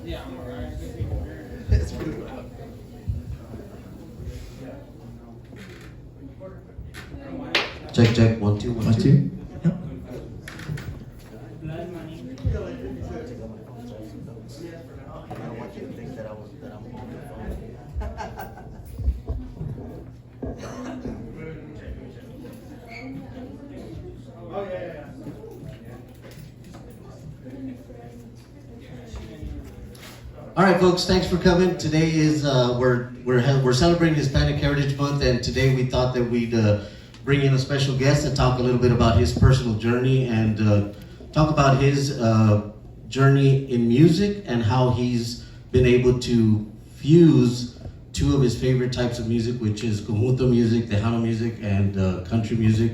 It's really loud. Check, check, 1, 2, 1, 2. Yep. I don't want you to think that I'm on the phone. All right, folks. Thanks for coming. Today is we're celebrating Hispanic Heritage Month, and today we thought that we'd bring in a special guest and talk a little bit about his personal journey and talk about his journey in music and how he's been able to fuse two of his favorite types of music, which is conjunto music, tejano music, and country music.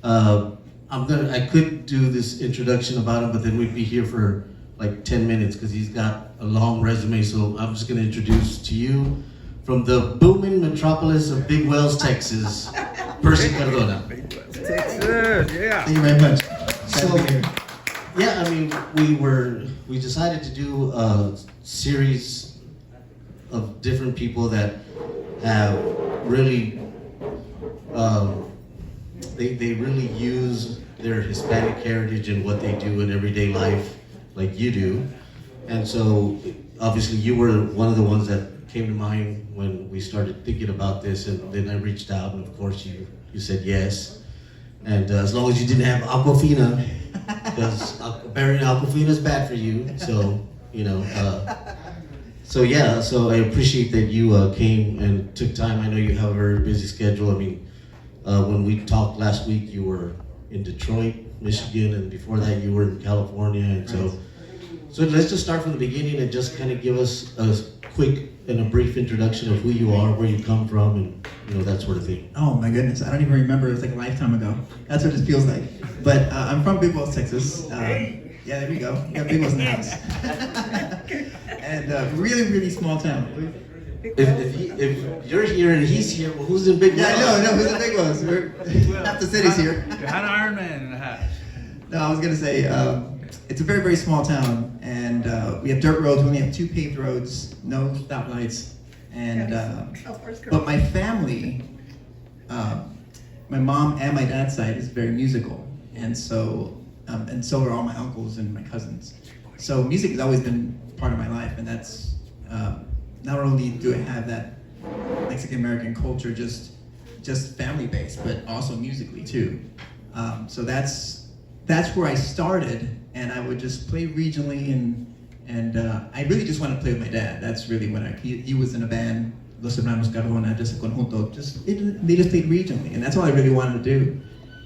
I could do this introduction about him, but then we'd be here for like 10 minutes because he's got a long resume. So I'm just going to introduce to you from the booming metropolis of Big Wells, Texas, Percy Cardona. Texas, yeah. Thank you very much. So, yeah, I mean, we decided to do a series of different people that have really, they really use their Hispanic heritage and what they do in everyday life, like you do. And so, obviously, you were one of the ones that came to mind when we started thinking about this, and then I reached out, and of course, you said yes. And as long as you didn't have Aquafina, because apparently Aquafina is bad for you. So, you know, so yeah, so I appreciate that you came and took time. I know you have a very busy schedule. I mean, when we talked last week, you were in Detroit, Michigan, and before that you were in California. And so let's just start from the beginning and just kind of give us a quick and a brief introduction of who you are, where you come from, and you know, that sort of thing. Oh my goodness, I don't even remember. It was like a lifetime ago. That's what it feels like. But I'm from Big Wells, Texas. Yeah, there we go. We got Big Wells in the house. And really, really small town. If you're here and he's here, well, who's in Big Wells? Yeah, no, who's in Big Wells? Half the city's here. You had an Iron Man in the house. No, I was gonna say, it's a very, very small town, and we have dirt roads. We only have 2 paved roads, no stoplights, and but my family, my mom and my dad's side is very musical, and so are all my uncles and my cousins. So music has always been part of my life, and that's not only do I have that Mexican American culture, just family based, but also musically too. So that's where I started, and I would just play regionally, and I really just wanted to play with my dad. That's really when he was in a band, Los Hermanos Cardona, just a conjunto, they just played regionally, and that's all I really wanted to do.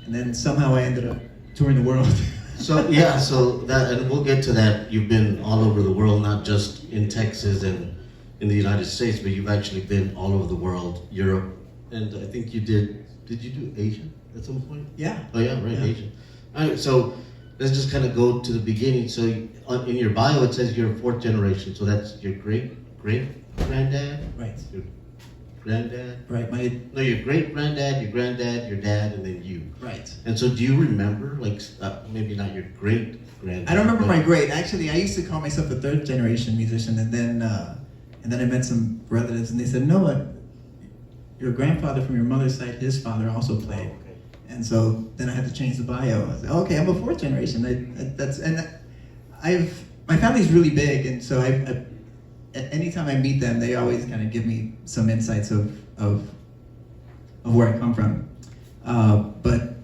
And then somehow I ended up touring the world. So yeah, so that, and we'll get to that. You've been all over the world, not just in Texas and in the United States, but you've actually been all over the world, Europe, and I think you did you do Asia at some point? Yeah. Oh yeah, right, Yeah. Asia. All right, so let's just kind of go to the beginning. So in your bio, it says you're 4th generation. So that's your great granddad? Right. Your granddad? Right. Your great granddad, your granddad, your dad, and then you. Right. And so do you remember, like, maybe not your great granddad? I don't remember my great. Actually, I used to call myself a 3rd generation musician, and then I met some relatives, and they said, no, your grandfather from your mother's side, his father also played. Oh, okay. And so then I had to change the bio. I was like, okay, I'm a 4th generation. My family's really big, and so anytime I meet them, they always kind of give me some insights of where I come from. But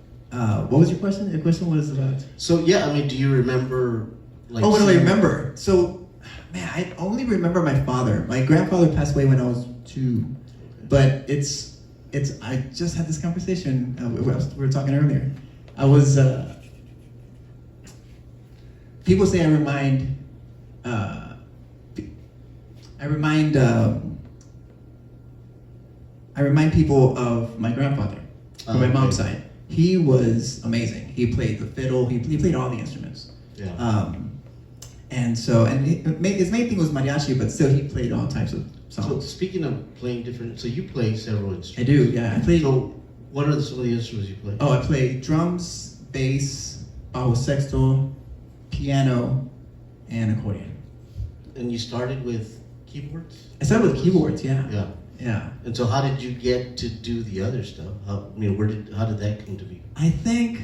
what was your question? Your question was about? So yeah, I mean, do you remember? Like, Oh, what do I remember? So, man, I only remember my father. My grandfather passed away when I was 2, but I just had this conversation. We were talking earlier. People say I remind people of my grandfather from my mom's side. He was amazing. He played the fiddle. He played all the instruments. Yeah. His main thing was mariachi, but still he played all types of songs. So speaking of playing different, so you play several instruments. I do, yeah. I play. So what are some of the instruments you play? Oh, I play drums, bass, bajo sexto, piano, and accordion. and you started with keyboards? I started with keyboards, yeah. Yeah. Yeah. And so how did you get to do the other stuff? How did that come to be? I think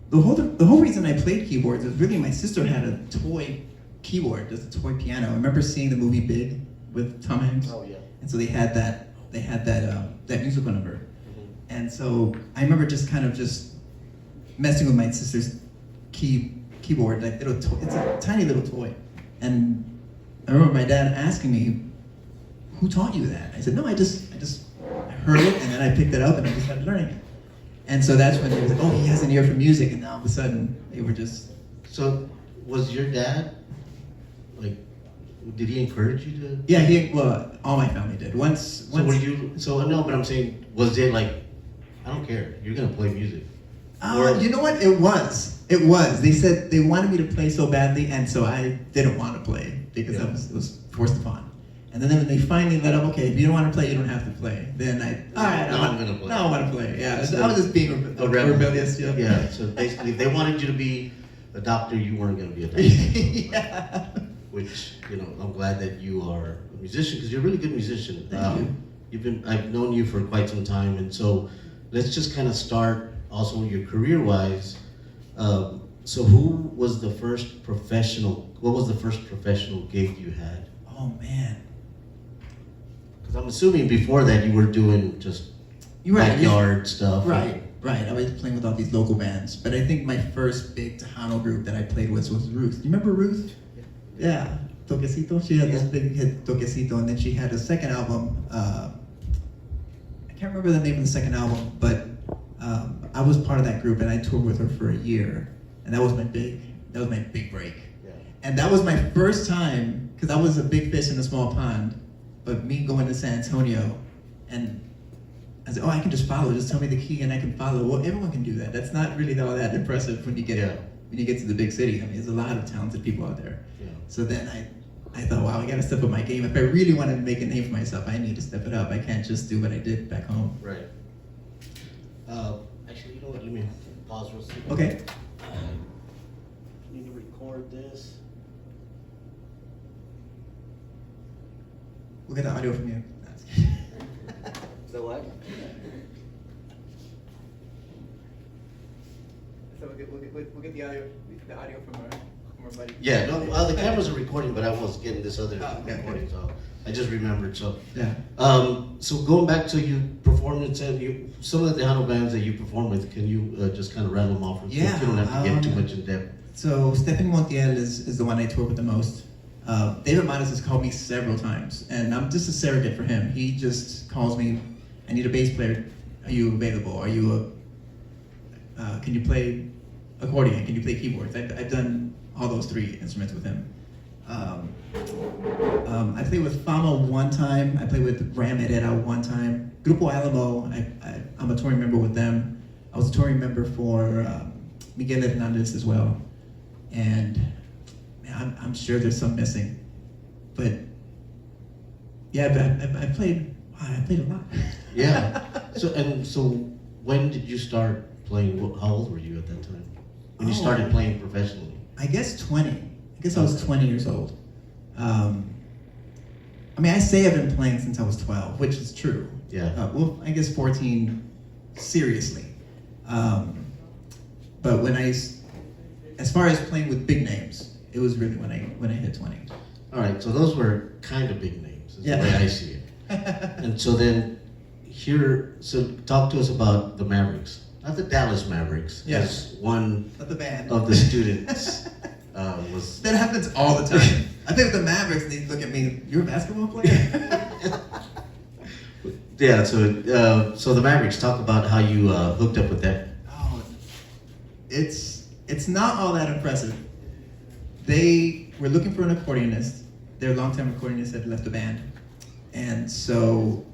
the whole reason I played keyboards is really my sister had a toy keyboard, just a toy piano. I remember seeing the movie Big with Tom Hanks. Oh, yeah. And so they had that musical number. And so I remember just kind of just messing with my sister's keyboard, like little toy. It's a tiny little toy. And I remember my dad asking me, "Who taught you that?" I said, "No, I just heard it, and then I picked it up and I just started learning it." And so that's when they was like, "Oh, he has an ear for music," and now all of a sudden they were just. So was your dad, like, did he encourage you to? Yeah, well, all my family did. Once. So were you? So no, but I'm saying, was it like, I don't care, you're gonna play music? You know what? It was. They said they wanted me to play so badly, and so I didn't want to play because it was forced upon. And then when they finally let up, okay, if you don't want to play, you don't have to play. Then all right, I'm gonna play. No, I want to play. Yeah, So I was just being rebellious. Yeah. Yeah. So basically, if they wanted you to be a doctor, you weren't gonna be a doctor. Yeah. Which, I'm glad that you are a musician, because you're a really good musician. Thank you. I've known you for quite some time, and so let's just kind of start also your career-wise. So what was the first professional gig you had? Oh man. Because I'm assuming before that you were doing just backyard stuff. Right. I was playing with all these local bands, but I think my first big Tejano group that I played with was Ruth. Do you remember Ruth? Yeah, Toquecito. She had this big hit, Toquecito, and then she had a second album. I can't remember the name of the second album, but I was part of that group, and I toured with her for a year, and that was my big break. Yeah. And that was my first time, because I was a big fish in a small pond, but me going to San Antonio, and I said, "Oh, I can just follow. Just tell me the key, and I can follow." Well, everyone can do that. That's not really all that impressive when you get to the big city. I mean, there's a lot of talented people out there. Yeah. So then I thought, wow, I got to step up my game. If I really want to make a name for myself, I need to step it up. I can't just do what I did back home. Right. Actually, you know what? Let me pause real quick. Okay. Need to record this. We'll get the audio from you. So what? So we'll get the audio from our buddy. Yeah, no, the cameras are recording, but I was getting this other okay. recording, so I just remembered. So Yeah. So going back to you performed and some of the Tejano bands that you performed with, can you just kind of rattle them off? Yeah, You don't have to get too much in depth. So Stephen Montiel is the one I tour with the most. David Matas has called me several times, and I'm just a surrogate for him. He just calls me, "I need a bass player. Are you available? Are you can you play accordion? Can you play keyboards?" I've done all those three instruments with him. I played with Fama one time. I played with Ram Herrera one time. Grupo Alamo, I'm a touring member with them. I was a touring member for Miguel Hernandez as well. And man, I'm sure there's some missing. But yeah, but I played a lot. Yeah. So when did you start playing? How old were you at that time? When you started playing professionally? I guess 20. I guess I was 20 years old. I mean, I say I've been playing since I was 12, which is true. Yeah. Well, I guess 14 seriously. But as far as playing with big names, it was really when I hit 20. All right, so those were kind of big names, is Yeah. the way I see it. And so then talk to us about the Mavericks. Not the Dallas Mavericks, Yes. as one Not the band. of the students was... That happens all the time. I think with the Mavericks, they look at me, "You're a basketball player?" Yeah, so the Mavericks, talk about how you hooked up with that. Oh, it's not all that impressive. They were looking for an accordionist. Their longtime accordionist had left the band. And so,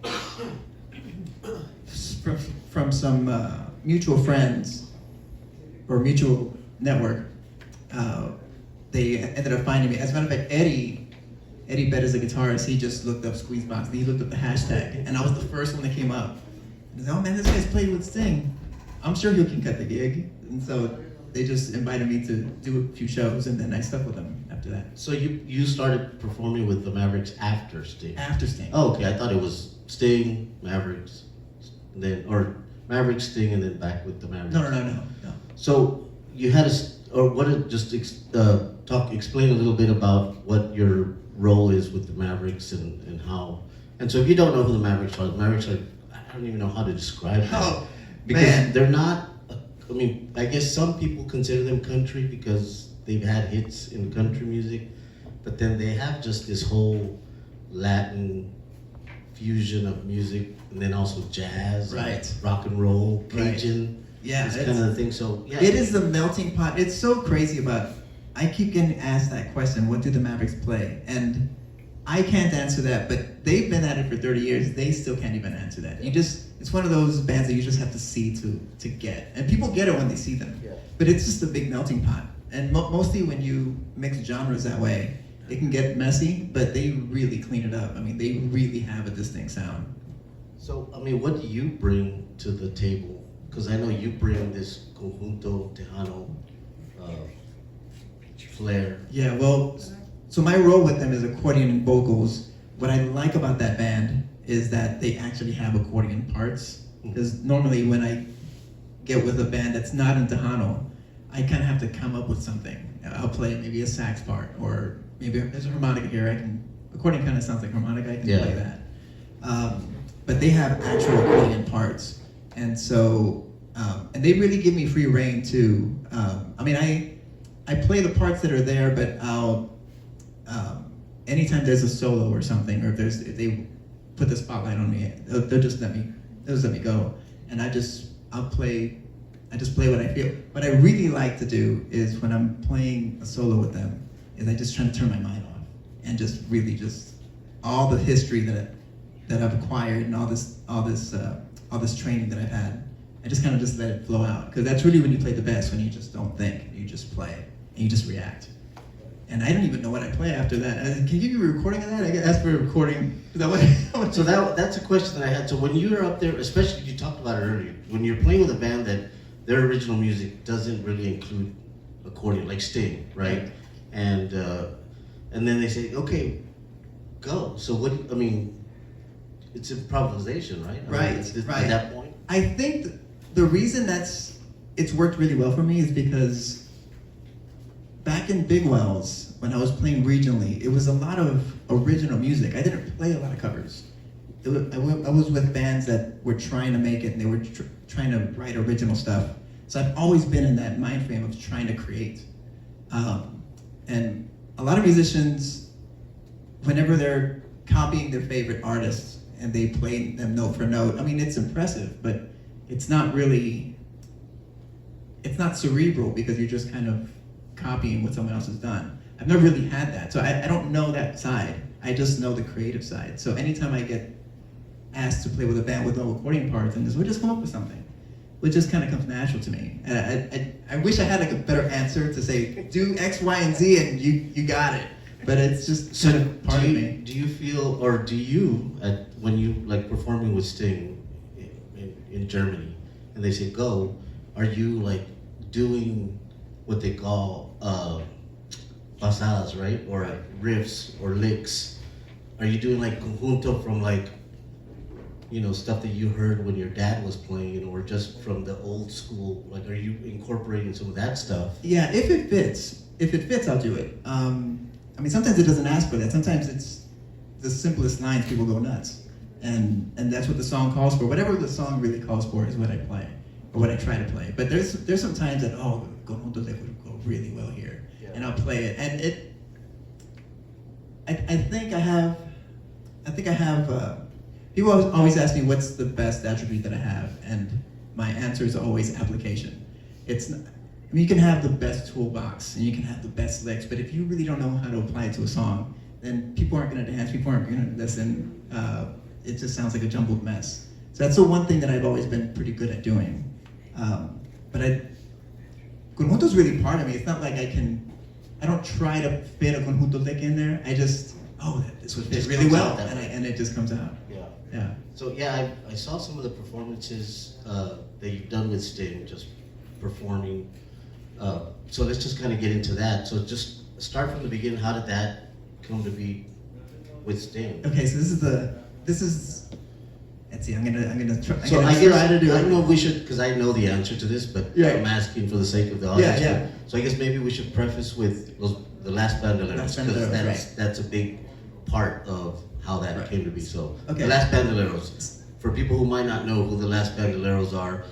from some mutual friends, or mutual network, they ended up finding me. As a matter of fact, Eddie Bet is a guitarist. He just looked up Squeezebox, and he looked up the hashtag, and I was the first one that came up. And he said, "Oh man, this guy's played with Sting. I'm sure he can cut the gig." And so they just invited me to do a few shows, and then I stuck with them after after that. So you started performing with the Mavericks after Sting? After Sting. Oh, okay. I thought it was Sting, Mavericks, or Mavericks, Sting, and then back with the Mavericks. No. So you had explain a little bit about what your role is with the Mavericks and how. And so if you don't know who the Mavericks are, I don't even know how to describe them. Oh, because man. they're not. I mean, I guess some people consider them country because they've had hits in country music, but then they have just this whole Latin fusion of music, and then also jazz, Right. and rock and roll, Right. Cajun, Yeah, this it's- kind of thing. So yeah, It is the melting pot. It's so crazy I keep getting asked that question, what do the Mavericks play? And I can't answer that, but they've been at it for 30 years. They still can't even answer that. It's one of those bands that you just have to see to get. And people get it when they see them. Yeah. But it's just a big melting pot. And mostly when you mix genres that way, it can get messy, but they really clean it up. I mean, they really have a distinct sound. So, I mean, what do you bring to the table? Because I know you bring this conjunto tejano flair. Yeah, well, so my role with them is accordion and vocals. What I like about that band is that they actually have accordion parts. Because normally when I get with a band that's not in Tejano, I kind of have to come up with something. I'll play maybe a sax part, or maybe there's a harmonica here. Accordion kind of sounds like harmonica. I can play that. But they have actual accordion parts, and so and they really give me free reign too. I mean, I play the parts that are there, but I'll anytime there's a solo or something, or if they put the spotlight on me, they'll just let me go, and I just play what I feel. What I really like to do is when I'm playing a solo with them, is I just try to turn my mind off and just really all the history that I've acquired and all this training that I've had. I just kind of just let it flow out, because that's really when you play the best, when you just don't think, you just play and you just react. And I don't even know what I play after that. Can you give me a recording of that? I get asked for a recording. Is that what? So that's a question that I had. So when you were up there, especially you talked about it earlier, when you're playing with a band that their original music doesn't really include accordion, like Sting, right? And then they say, okay, go. So what? I mean, it's improvisation, right? Right. At that point. I think the reason it's worked really well for me is because back in Big Wells, when I was playing regionally, it was a lot of original music. I didn't play a lot of covers. I was with bands that were trying to make it, and they were trying to write original stuff. So I've always been in that mind frame of trying to create. And a lot of musicians, whenever they're copying their favorite artists and they play them note for note, I mean, it's impressive, but it's not cerebral, because you're just kind of copying what someone else has done. I've never really had that, so I don't know that side. I just know the creative side. So anytime I get asked to play with a band with no accordion parts, and we'll just come up with something, which just kind of comes natural to me. And I wish I had like a better answer to say, do X, Y, and Z, and you got it. But it's just sort of part of me. Do you feel, or do you, when you like performing with Sting in Germany, and they say go, are you like doing what they call pasadas, right? Or riffs or licks? Are you doing like conjunto from like, stuff that you heard when your dad was playing, or just from the old school? Like, are you incorporating some of that stuff? Yeah, if it fits, I'll do it. I mean, sometimes it doesn't ask for that. Sometimes it's the simplest lines, people go nuts. And that's what the song calls for. Whatever the song really calls for is what I play, or what I try to play. But there's some times that, conjuntos that would go really well here. Yeah. And I'll play it. And I think I have, people always ask me what's the best attribute that I have, and my answer is always application. You can have the best toolbox and you can have the best licks, but if you really don't know how to apply it to a song, then people aren't going to dance, people aren't going to listen. It just sounds like a jumbled mess. So that's the one thing that I've always been pretty good at doing. But conjunto's really part of me. It's not like I don't try to fit a conjunto lick in there. I just, this would fit really well, and it just comes out. Yeah. So yeah, I saw some of the performances that you've done with Sting, just performing. So let's just kind of get into that. So just start from the beginning. How did that come to be with Sting? Okay, so this is. Let's see. I'm gonna try. So I'm I gonna guess try to do I it. don't know if we should, because I know the answer to this, but Yeah. I'm asking for the sake of the audience. Yeah. But- So I guess maybe we should preface with the Last Bandoleros, Last because Bandoleros, that's a big part of how that Right. came to be. So Okay. the Last Bandoleros. For people who might not know who the Last Bandoleros are,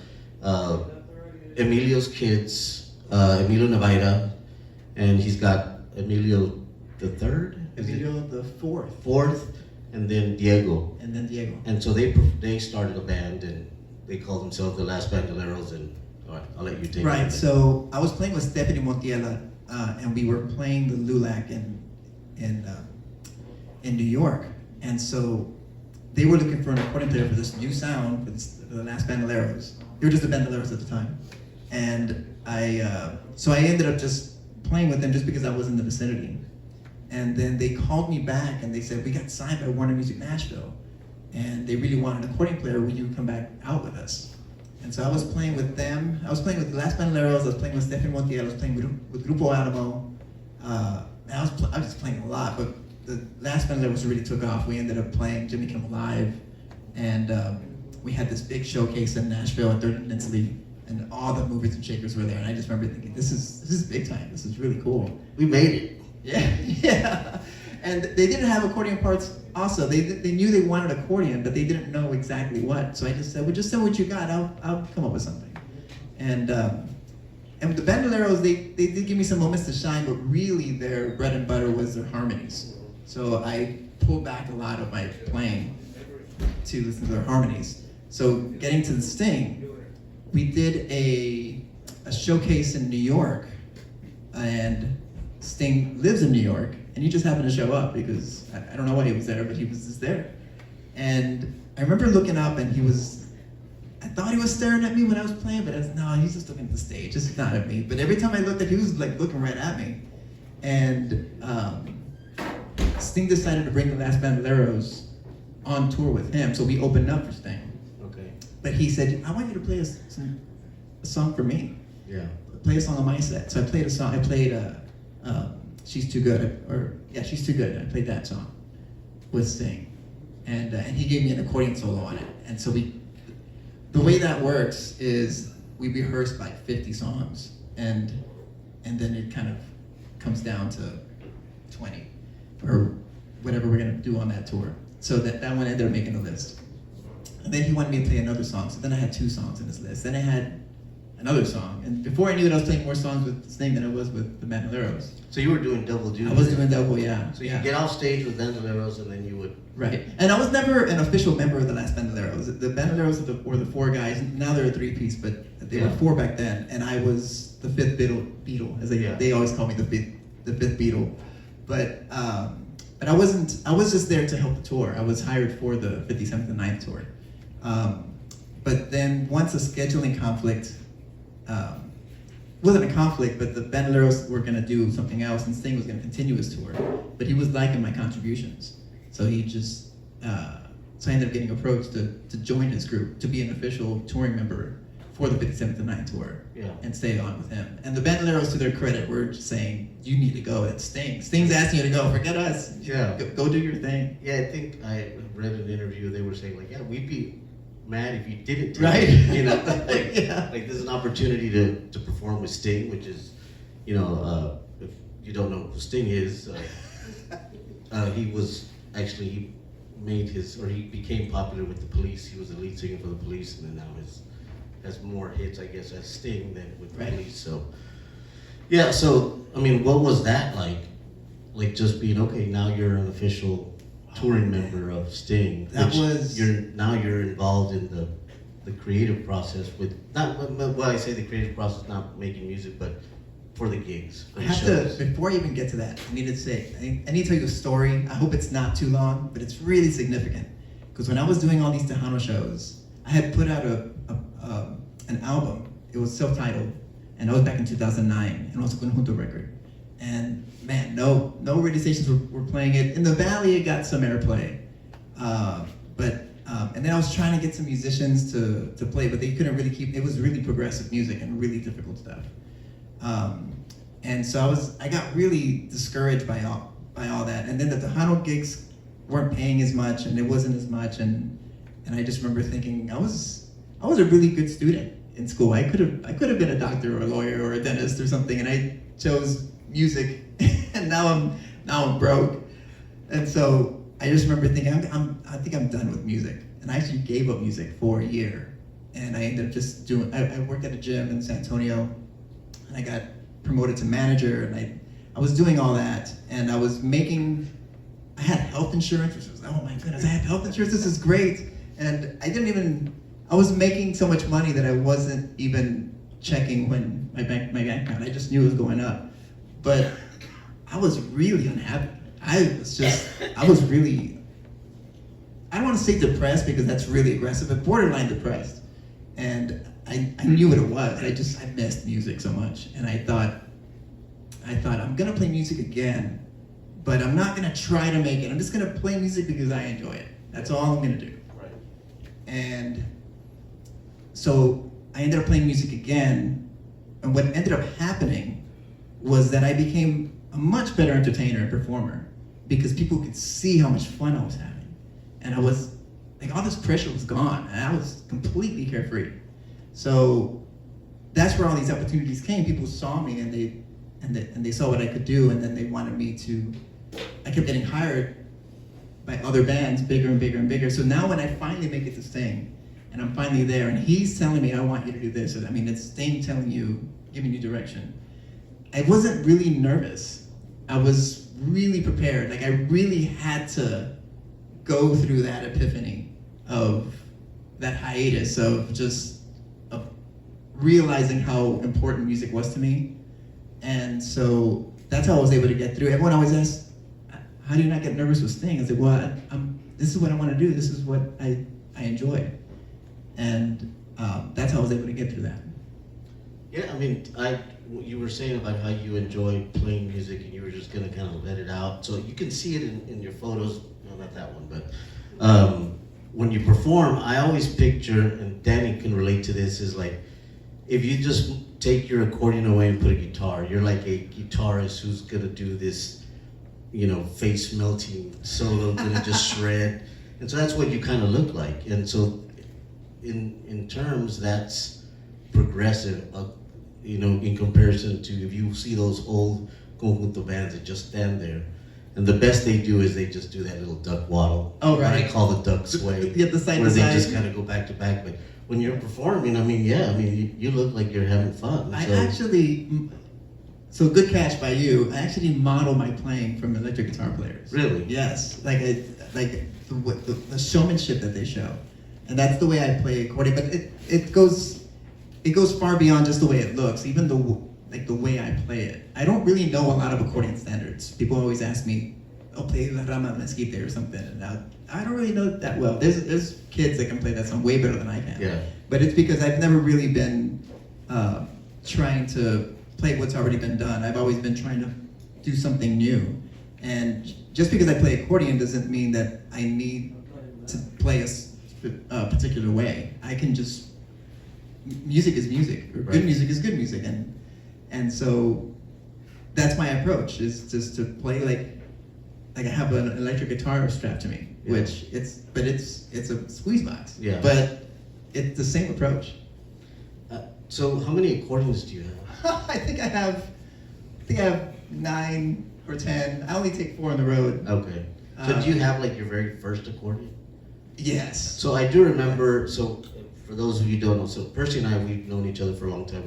Emilio's kids, Emilio Navaira, and he's got Emilio the third, Emilio the fourth, and then Diego. and then Diego. And so they started a band and they called themselves the Last Bandoleros. And all right, I'll let you take it. Right. So I was playing with Stephanie Montiela, and we were playing the LULAC in New York, and so they were looking for an accordion player for this new sound for the Last Bandoleros. They were just the Bandoleros at the time, and so I ended up just playing with them just because I was in the vicinity. And then they called me back and they said, we got signed by Warner Music Nashville, and they really want an accordion player. Will you come back out with us? And so I was playing with them. I was playing with the Last Bandoleros. I was playing with Stephanie Montiel. I was playing with Grupo Animo. And I was just playing a lot, but the Last Bandoleros really took off. We ended up playing Jimmy Kimmel Live, and we had this big showcase in Nashville at 3rd and Lindsley, and all the movers and shakers were there. And I just remember thinking, this is big time. This is really cool. We made it. Yeah. And they didn't have accordion parts also. They knew they wanted accordion, but they didn't know exactly what. So I just said, well, just send what you got. I'll come up with something. And with the Bandoleros, they did give me some moments to shine, but really their bread and butter was their harmonies. So I pulled back a lot of my playing to listen to their harmonies. So getting to the Sting, we did a showcase in New York, and Sting lives in New York, and he just happened to show up because I don't know why he was there, but he was just there. And I remember looking up, and I thought he was staring at me when I was playing, but no, he's just looking at the stage, just not at me. But every time I looked at him, he was like looking right at me. And Sting decided to bring the Last Bandoleros on tour with him, so we opened up for Sting. Okay. But he said, I want you to play a song for me. Yeah. Play a song on my set. So I played a song. I played She's Too Good, She's Too Good. I played that song with Sting, and he gave me an accordion solo on it. And so the way that works is we rehearsed like 50 songs, and then it kind of comes down to 20 or whatever we're gonna do on that tour. So that one ended up making the list. And then he wanted me to play another song. So then I had 2 songs in this list. Then I had another song. And before I knew it, I was playing more songs with Sting than I was with the Bandoleros. So you were doing double duty. I was doing double, yeah. So you get off stage with Bandoleros, and then you would. Right. And I was never an official member of the Last Bandoleros. The Bandoleros were the 4 guys. Now they're a 3-piece, but they were 4 back then. And I was the 5th Beatle, as they always call me, the fifth Beatle. But I was just there to help the tour. I was hired for the 57th and 9th tour. But then once a scheduling conflict, wasn't a conflict, but the Bandoleros were going to do something else, and Sting was going to continue his tour. But he was liking my contributions, so he just so I ended up getting approached to join his group, to be an official touring member for the 57th and 9th tour, and stay on with him. And the Bandoleros, to their credit, were just saying, "You need to go. It's Sting. Sting's asking you to go. Forget us. Yeah. Go do your thing." Yeah, I think I read an interview. They were saying like, yeah, we'd be mad if you didn't. Right. You know, like, Yeah. like there's an opportunity to perform with Sting, which is, if you don't know who Sting is, he became popular with the Police. He was the lead singer for the Police, and then now has more hits, I guess, as Sting than with the Police. So, yeah. So, I mean, what was that like? Like just being now you're an official touring member of Sting. You're involved in the creative process with I say the creative process, not making music, but for the gigs. For I the have shows. to, before I even get to that, I need to say, I need to tell you a story. I hope it's not too long, but it's really significant. Because when I was doing all these Tejano shows, I had put out an album. It was self-titled, and that was back in 2009, and it was a conjunto record. And man, no radio stations were playing it. In the Valley, it got some airplay. And then I was trying to get some musicians to play, but they couldn't really it was really progressive music and really difficult stuff. And so I got really discouraged by all that. And then the Tejano gigs weren't paying as much, and it wasn't as much. And I just remember thinking I was a really good student in school. I could have been a doctor or a lawyer or a dentist or something, and I chose music. And now I'm broke. And so I just remember thinking I think I'm done with music. And I actually gave up music for a year. And I ended up just I worked at a gym in San Antonio, and I got promoted to manager, and I was doing all that, and I had health insurance, which was, oh my goodness, I have health insurance, this is great. And I was making so much money that I wasn't even checking when my bank account, I just knew it was going up. But I was really unhappy. I was really, I don't want to say depressed because that's really aggressive, but borderline depressed. And I knew what it was. I missed music so much. And I thought, I'm gonna play music again, but I'm not gonna try to make it. I'm just gonna play music because I enjoy it. That's all I'm gonna do. Right. And so I ended up playing music again, and what ended up happening was that I became a much better entertainer and performer because people could see how much fun I was having. And I was, like, all this pressure was gone, and I was completely carefree. So that's where all these opportunities came. People saw me, and they saw what I could do, and then they wanted me to, I kept getting hired by other bands, bigger and bigger and bigger. So now when I finally make it to Sting, and I'm finally there, and he's telling me, I want you to do this. I mean, it's Sting telling you, giving you direction. I wasn't really nervous. I was really prepared. Like, I really had to go through that epiphany of that hiatus of realizing how important music was to me. And so that's how I was able to get through. Everyone always asks, how do you not get nervous with Sting? I said, well, this is what I want to do. This is what I enjoy. And that's how I was able to get through that. Yeah, I mean, you were saying about how you enjoy playing music and you were just gonna kind of let it out. So you can see it in your photos, no, not that one, but when you perform, I always picture, and Danny can relate to this, is like, if you just take your accordion away and put a guitar, you're like a guitarist who's gonna do this, face melting solo, gonna just shred. And so that's what you kind of look like. And so in terms, that's progressive, in comparison to if you see those old conjunto bands that just stand there. And the best they do is they just do that little duck waddle. Oh, right. What I call the duck sway. The side where to they side. just kind of go back to back. But when you're performing, you look like you're having fun. So good catch by you. I actually model my playing from electric guitar players. Really? Yes, like the showmanship that they show, and that's the way I play accordion. But it goes far beyond just the way it looks. Even the way I play it. I don't really know a lot of accordion standards. People always ask me, "Oh, play La Rama Mezquite or something," and I don't really know it that well. There's kids that can play that song way better than I can. Yeah. But it's because I've never really been trying to play what's already been done. I've always been trying to do something new. And just because I play accordion doesn't mean that I need to play a particular way. I can just, music is music, or Right. good music is good music. And so that's my approach, is just to play like I have an electric guitar strapped to me, Yeah. which it's a squeeze box. Yeah. But it's the same approach. So how many accordions do you have? I think I have 9 or 10. I only take 4 on the road. Okay. So do you have like your very first accordion? Yes. So I do remember, so for those of you who don't know, so Percy and I, we've known each other for a long time.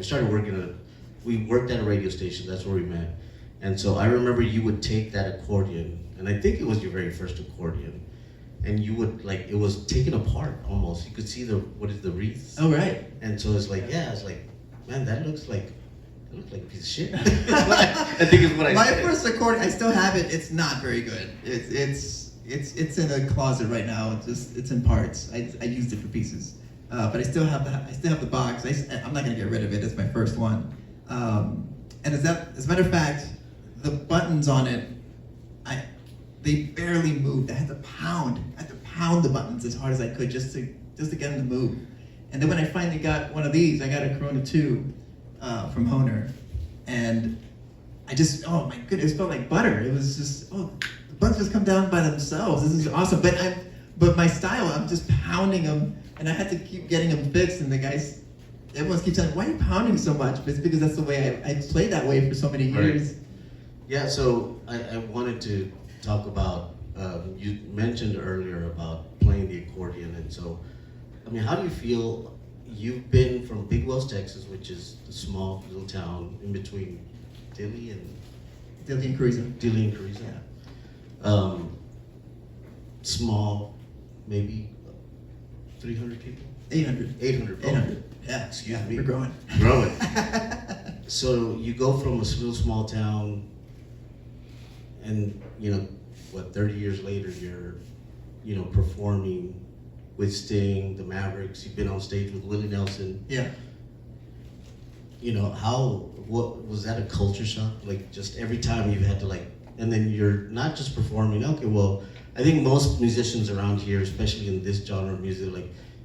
We worked at a radio station, that's where we met. And so I remember you would take that accordion, and I think it was your very first accordion, and you would, like, it was taken apart almost. You could see the wreaths. Oh, right. And so it's like, man, that looks like a piece of shit. I think is what I My said. first accordion, I still have it. It's not very good. It's in a closet right now. It's in parts. I used it for pieces, but I still have the box. I'm not gonna get rid of it. It's my first one. And as a matter of fact, the buttons on it, they barely moved. I had to pound the buttons as hard as I could just to get them to move. And then when I finally got one of these, I got a Corona 2 from Honer, and oh my goodness, it felt like butter. It was just, oh, the buns just come down by themselves. This is awesome. But my style, I'm just pounding them, and I had to keep getting them fixed. And everyone keeps saying, why are you pounding so much? But it's because that's the way I played that way for so many years. Right. Yeah, so I wanted to talk about, you mentioned earlier about playing the accordion, and so, I mean, how do you feel? You've been from Big Wells, Texas, which is a small little town in between Dilly and Carrizo. Yeah. Small, maybe 300 people? 800. 800. Oh, 800. Yeah. Excuse me. We're growing. Growing. So you go from a little small town, and 30 years later, you're, performing with Sting, the Mavericks. You've been on stage with Willie Nelson. Yeah. What was that a culture shock? Like, just every time you've had to and then you're not just performing. Okay, well, I think most musicians around here, especially in this genre of music,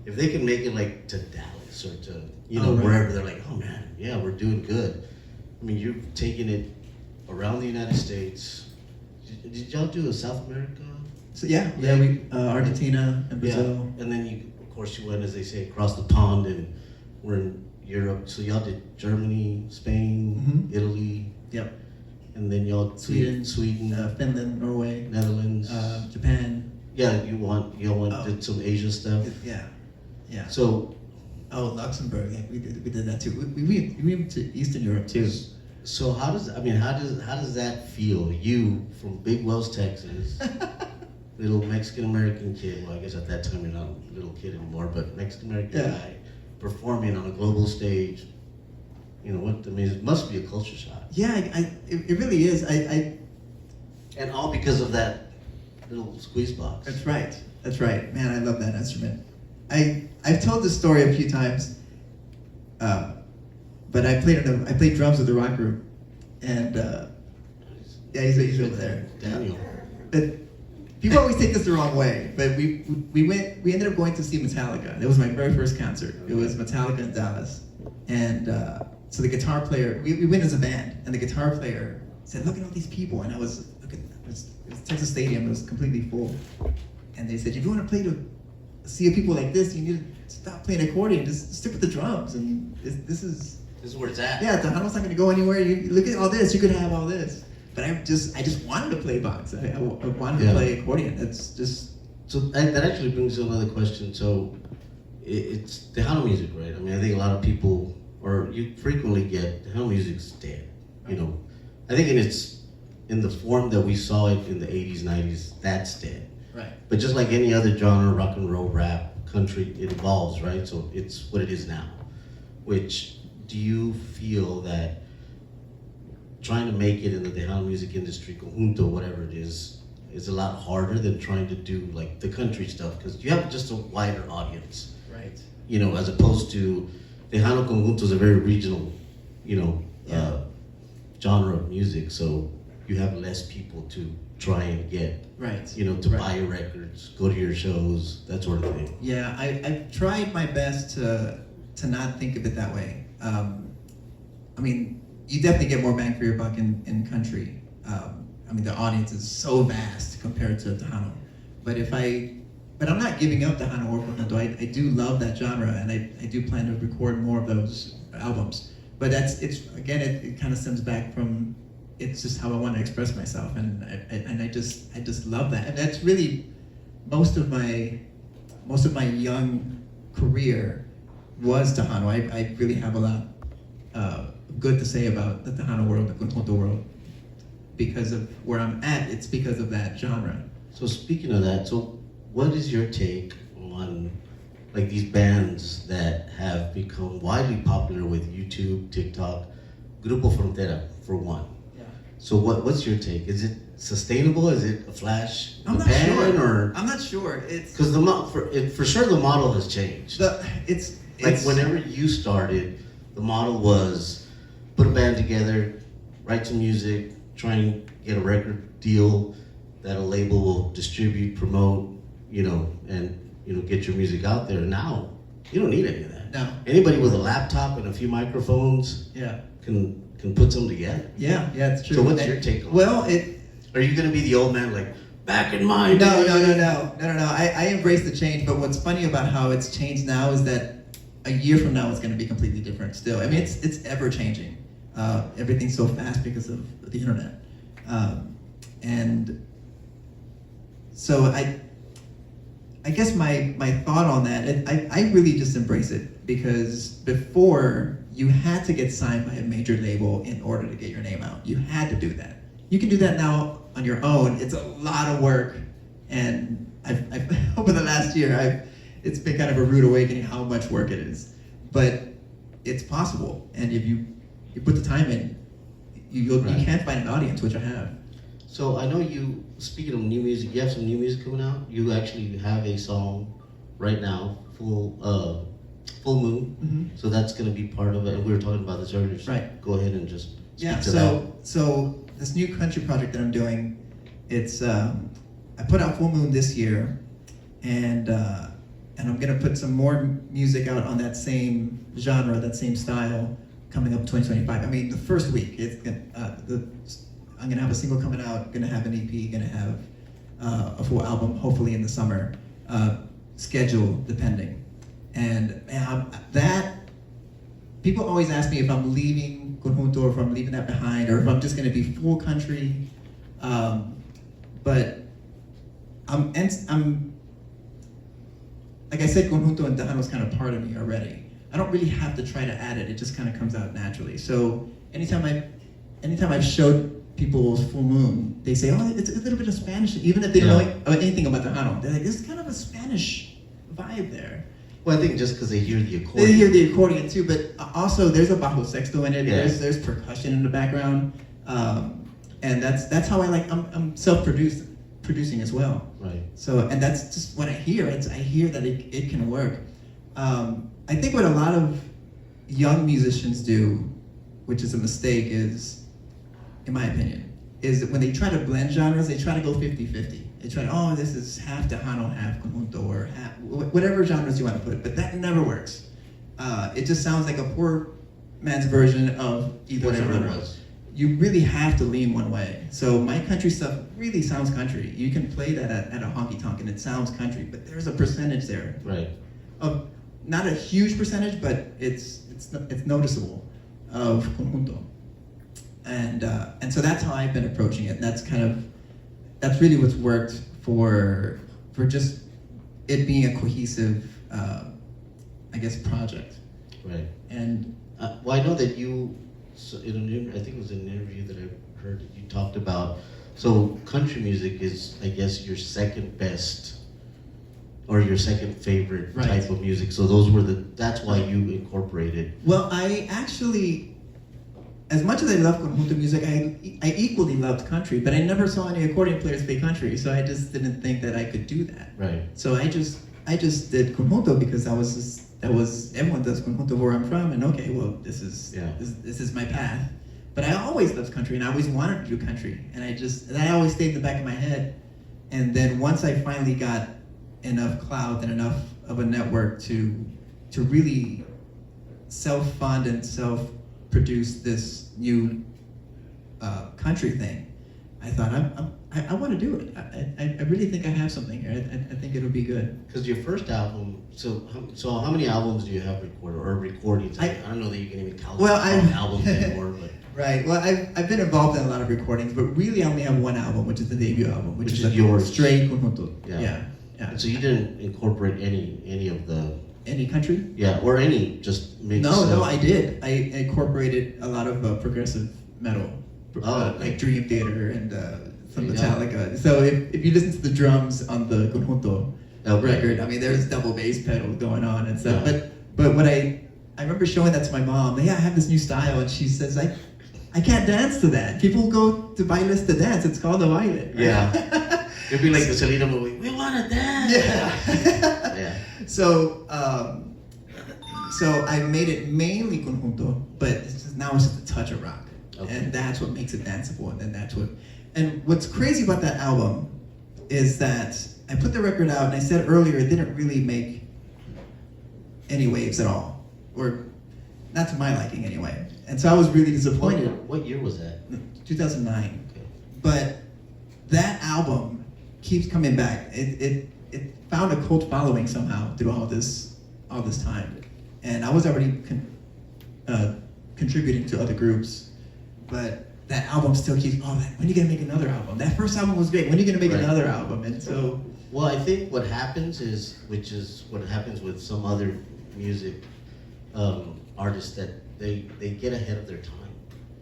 if they can make it to Dallas or to Right. wherever, they're like, oh man, yeah, we're doing good. I mean, you've taken it around the United States. Did y'all do a South America? So we Argentina and Brazil. Yeah. And then of course you went, as they say, across the pond, and we're in Europe. So y'all did Germany, Spain, Italy. Yep. And then y'all Sweden, Finland, Norway, Netherlands, Japan. Yeah, did some Asia stuff. Yeah. So, Luxembourg. Yeah, we did that too. We went to Eastern Europe too. So how does that feel? You from Big Wells, Texas, little Mexican American kid. Well, I guess at that time you're not a little kid anymore, but Mexican American guy performing on a global stage. It must be a culture shock. Yeah, it really is. And all because of that little squeeze box. That's right. Man, I love that instrument. I've told this story a few times, but I played drums with the rock group, and he's over there. Daniel. But people always take this the wrong way. But we ended up going to see Metallica. It was my very first concert. It was Metallica in Dallas, and so the guitar player, we went as a band, and the guitar player said, "Look at all these people," and it was Texas Stadium. It was completely full, and they said, "If you want to play to see people like this, you need to stop playing accordion. Just stick with the drums." And this is where it's at. Yeah, Tejano's not going to go anywhere. You look at all this. You could have all this. But I just wanted to play box. I wanted to play accordion. It's just. So that actually brings to another question. So it's Tejano music, right? I mean, I think a lot of people, or you frequently get Tejano music's dead. I think in the form that we saw it in the 80s, 90s, that's dead. Right. But just like any other genre, rock and roll, rap, country, it evolves, right? So it's what it is now. Which, do you feel that trying to make it in the Tejano music industry, conjunto, whatever it is a lot harder than trying to do the country stuff? Because you have just a wider audience. Right. As opposed to Tejano conjunto is a very regional, genre of music. So you have less people to try and get, to buy your records, go to your shows, that sort of thing. Yeah, I've tried my best to not think of it that way. I mean, you definitely get more bang for your buck in country. I mean, the audience is so vast compared to Tejano. But I'm not giving up Tejano or conjunto. I do love that genre, and I do plan to record more of those albums. But it kind of stems back from, it's just how I want to express myself, and I just love that. And that's really most of my young career was Tejano. I really have a lot good to say about the Tejano world, the conjunto world, because of where I'm at. It's because of that genre. So speaking of that, so what is your take on these bands that have become widely popular with YouTube, TikTok, Grupo Frontera for one? Yeah. So what's your take? Is it sustainable? Is it a flash I'm in the not pan, sure. or I'm not sure. It's because for sure the model has changed. It's whenever you started, the model was put a band together, write some music, try and get a record deal that a label will distribute, promote, and get your music out there. Now, you don't need any of that. No. Anybody with a laptop and a few microphones Yeah. can can put some together. Yeah, it's true. So what's your take on Well, Are you gonna be the old man like, back in my No. day? I embrace the change, but what's funny about how it's changed now is that a year from now it's going to be completely different still. I mean, it's ever changing. Everything's so fast because of the internet. And so I guess my thought on that, I really just embrace it, because before you had to get signed by a major label in order to get your name out. You had to do that. You can do that now on your own. It's a lot of work, and I've over the last year, it's been kind of a rude awakening how much work it is. But it's possible, and if you put the time in, you can find an audience, which I have. So I know you, speaking of new music, you have some new music coming out. You actually have a song right now, Full Moon. Mm-hmm. So that's going to be part of it, and we were talking about this earlier. So right. Go ahead and just speak to that. So this new country project that I'm doing, it's I put out Full Moon this year, and I'm gonna put some more music out on that same genre, that same style, coming up 2025. I mean, the first week, I'm gonna have a single coming out, gonna have an EP, gonna have a full album, hopefully in the summer, schedule depending. And that, people always ask me if I'm leaving Conjunto, or if I'm leaving that behind, or if I'm just gonna be full country. But I'm like I said, Conjunto and Tejano is kind of part of me already. I don't really have to try to add it; it just kind of comes out naturally. So anytime I've showed people Full Moon, they say, "Oh, it's a little bit of Spanish," even if they don't know anything about Tejano. They're like, "There's kind of a Spanish vibe there." Well, I think just because they hear the accordion. They hear the accordion too, but also there's a bajo sexto in it. Yeah. There's percussion in the background, and that's how I like. I'm self-producing as well. Right. So, and that's just what I hear. I hear that it can work. I think what a lot of young musicians do, which is a mistake, is, in my opinion, is that when they try to blend genres, they try to go 50-50. They try to, this is half Tejano, half Conjunto, or half, whatever genres you want to put it, but that never works. It just sounds like a poor man's version of either whatever genre. it was. You really have to lean one way. So my country stuff really sounds country. You can play that at a honky-tonk and it sounds country, but there's a percentage there. Right. Of, not a huge percentage, but it's noticeable, of Conjunto. And so that's how I've been approaching it. And that's really what's worked for just it being a cohesive, I guess, project. Right. And well, I know that you, I think it was in an interview that I heard that you talked about. So country music is, I guess, your second best or your second favorite type of music. So that's why you incorporated. Well, I actually, as much as I love Conjunto music, I equally loved country, but I never saw any accordion players play country, so I just didn't think that I could do that. Right. So I just did Conjunto because that was everyone does Conjunto where I'm from, and okay, well, this is my path. But I always loved country, and I always wanted to do country, and I always stayed in the back of my head. And then once I finally got enough clout and enough of a network to really self-fund and self-produce this new country thing, I thought I want to do it. I really think I have something here. I think it'll be good. Because your first album, so how many albums do you have recorded or recordings? I don't know that you can even count albums anymore, but. Right. Well, I've been involved in a lot of recordings, but really I only have one album, which is the debut album, which is yours. Straight Conjunto. Yeah. And so you didn't incorporate any of the. Any country? Yeah, or any, just mix. No, I did. I incorporated a lot of progressive metal, like Dream Theater and some Metallica. So if you listen to the drums on the Conjunto record, I mean, there's double bass pedal going on and stuff. Yeah. But what I remember showing that to my mom. I have this new style, and she says, I can't dance to that. People go to bailes to dance. It's called a baile. Right? Yeah. It'd be like the Selena movie. We want to dance. Yeah. Yeah. So I made it mainly Conjunto, but now it's just a touch of rock. Okay. And that's what makes it danceable. And what's crazy about that album is that I put the record out, and I said earlier it didn't really make any waves at all, or not to my liking anyway. And so I was really disappointed. What year was that? 2009. Okay. But that album keeps coming back. It found a cult following somehow through all this time. And I was already contributing to other groups, but that album still keeps, when are you gonna make another album? That first album was great, when are you gonna make another album? And so... Well, I think what happens is, which is what happens with some other music artists, that they get ahead of their time.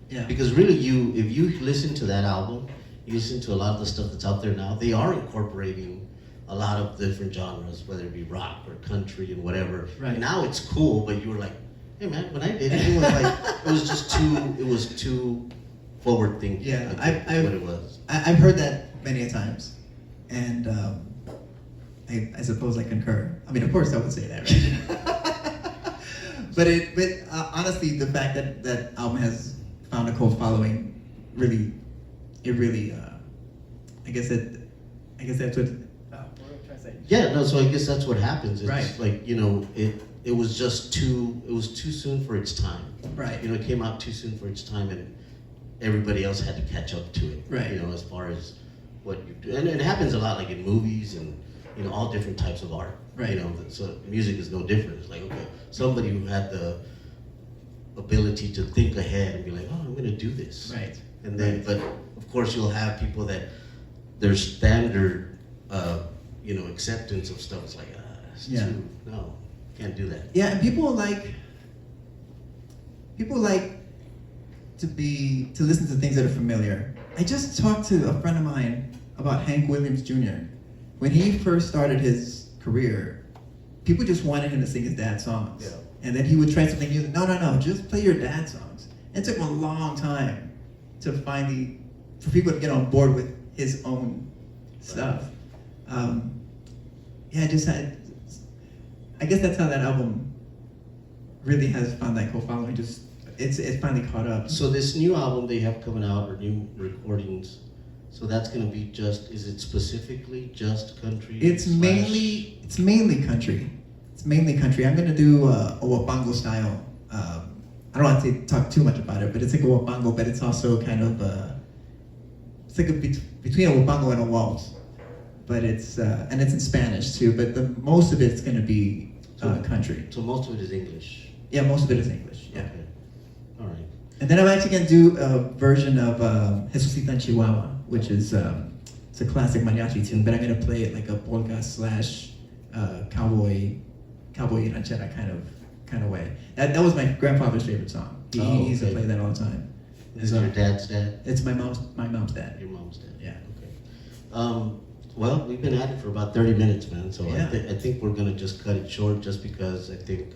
Yeah. Because really, if you listen to that album, you listen to a lot of the stuff that's out there now, they are incorporating a lot of different genres, whether it be rock or country and whatever. Right. And now it's cool, but you were like, hey man, when I did it, it was like, it was too forward thinking. Yeah, I what it was. I've heard that many a times, and I suppose I concur. I mean, of course I would say that, right? but honestly, the fact that that album has found a cult following, really, I guess that's what. What am I trying to say? Yeah, no. So I guess that's what happens. It's Right. like, it was just too soon for its time. Right. It came out too soon for its time, and everybody else had to catch up to it. Right. As far as what you do, and it happens a lot, like in movies and all different types of art. Right. So music is no different. It's like, okay, somebody who had the ability to think ahead and be like, oh, I'm going to do this. Right. And then, but of course, you'll have people that their standard, acceptance of stuff is like, no, can't do that. Yeah, and people like to listen to things that are familiar. I just talked to a friend of mine about Hank Williams Jr. When he first started his career, people just wanted him to sing his dad's songs. Yeah. And then he would try something new. No, just play your dad's songs. It took him a long time to for people to get on board with his own stuff. I guess that's how that album really has found that cult following. Just it's finally caught up. So this new album they have coming out, or new recordings, so that's going to be is it specifically just country? It's mainly country. It's mainly country. I'm gonna do a wapango style. I don't want to talk too much about it, but it's like a wapango, but it's also kind of it's like between a wapango and a waltz. But it's and it's in Spanish too. But most of it's gonna be country. So most of it is English. Yeah, most of it is English. Yeah. Okay. All right. And then I'm actually gonna do a version of Jesucita en Chihuahua, which is it's a classic mariachi tune, but I'm gonna play it like a polka / cowboy ranchera kind of way. That was my grandfather's favorite song. He used to play that all the time. Is it your dad's dad? It's my mom's dad. Your mom's dad. Yeah. Okay. Well, we've been at it for about 30 minutes, man. So Yeah. I think we're gonna just cut it short, just because I think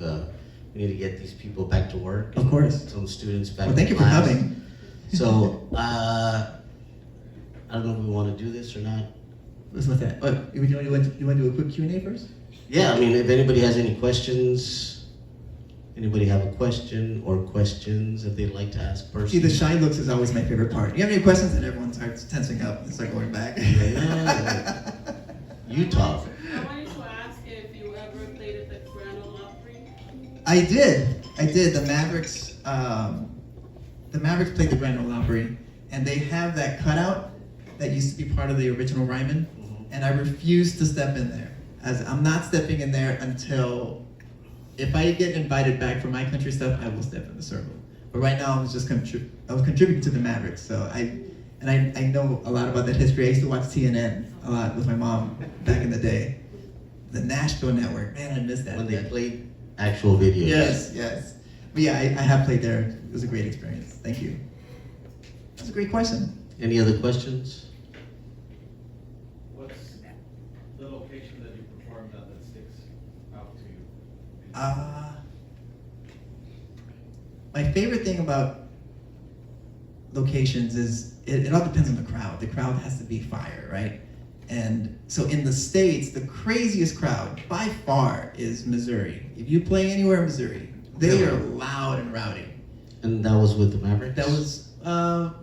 we need to get these people back to work. Of course. Some students back. Well, thank to you for class. coming. So I don't know if we want to do this or not. What's that? What, you want to do a quick Q&A first? Yeah, I mean, if anybody has any questions, anybody have a question or questions that they'd like to ask Percy? See, the shy looks is always my favorite part. You have any questions? And everyone starts tensing up and start going back. Yeah. You talk. I wanted to ask if you ever played at the Grand Ole Opry. I did. The Mavericks. The Mavericks played the Grand Ole Opry, and they have that cutout that used to be part of the original Ryman, and I refuse to step in there. As I'm not stepping in there until, if I get invited back for my country stuff, I will step in the circle. But right now, I was contributing to the Mavericks, so I know a lot about that history. I used to watch TNN a lot with my mom back in the day. The Nashville Network, man, I miss that. When they played actual videos. Yes. But yeah, I have played there. It was a great experience. Thank you. That's a great question. Any other questions? What's the location that you performed at that sticks out to you? My favorite thing about locations is it all depends on the crowd. The crowd has to be fire, right? And so in the States, the craziest crowd by far is Missouri. If you play anywhere in Missouri, they are loud and rowdy. And that was with the Mavericks? That was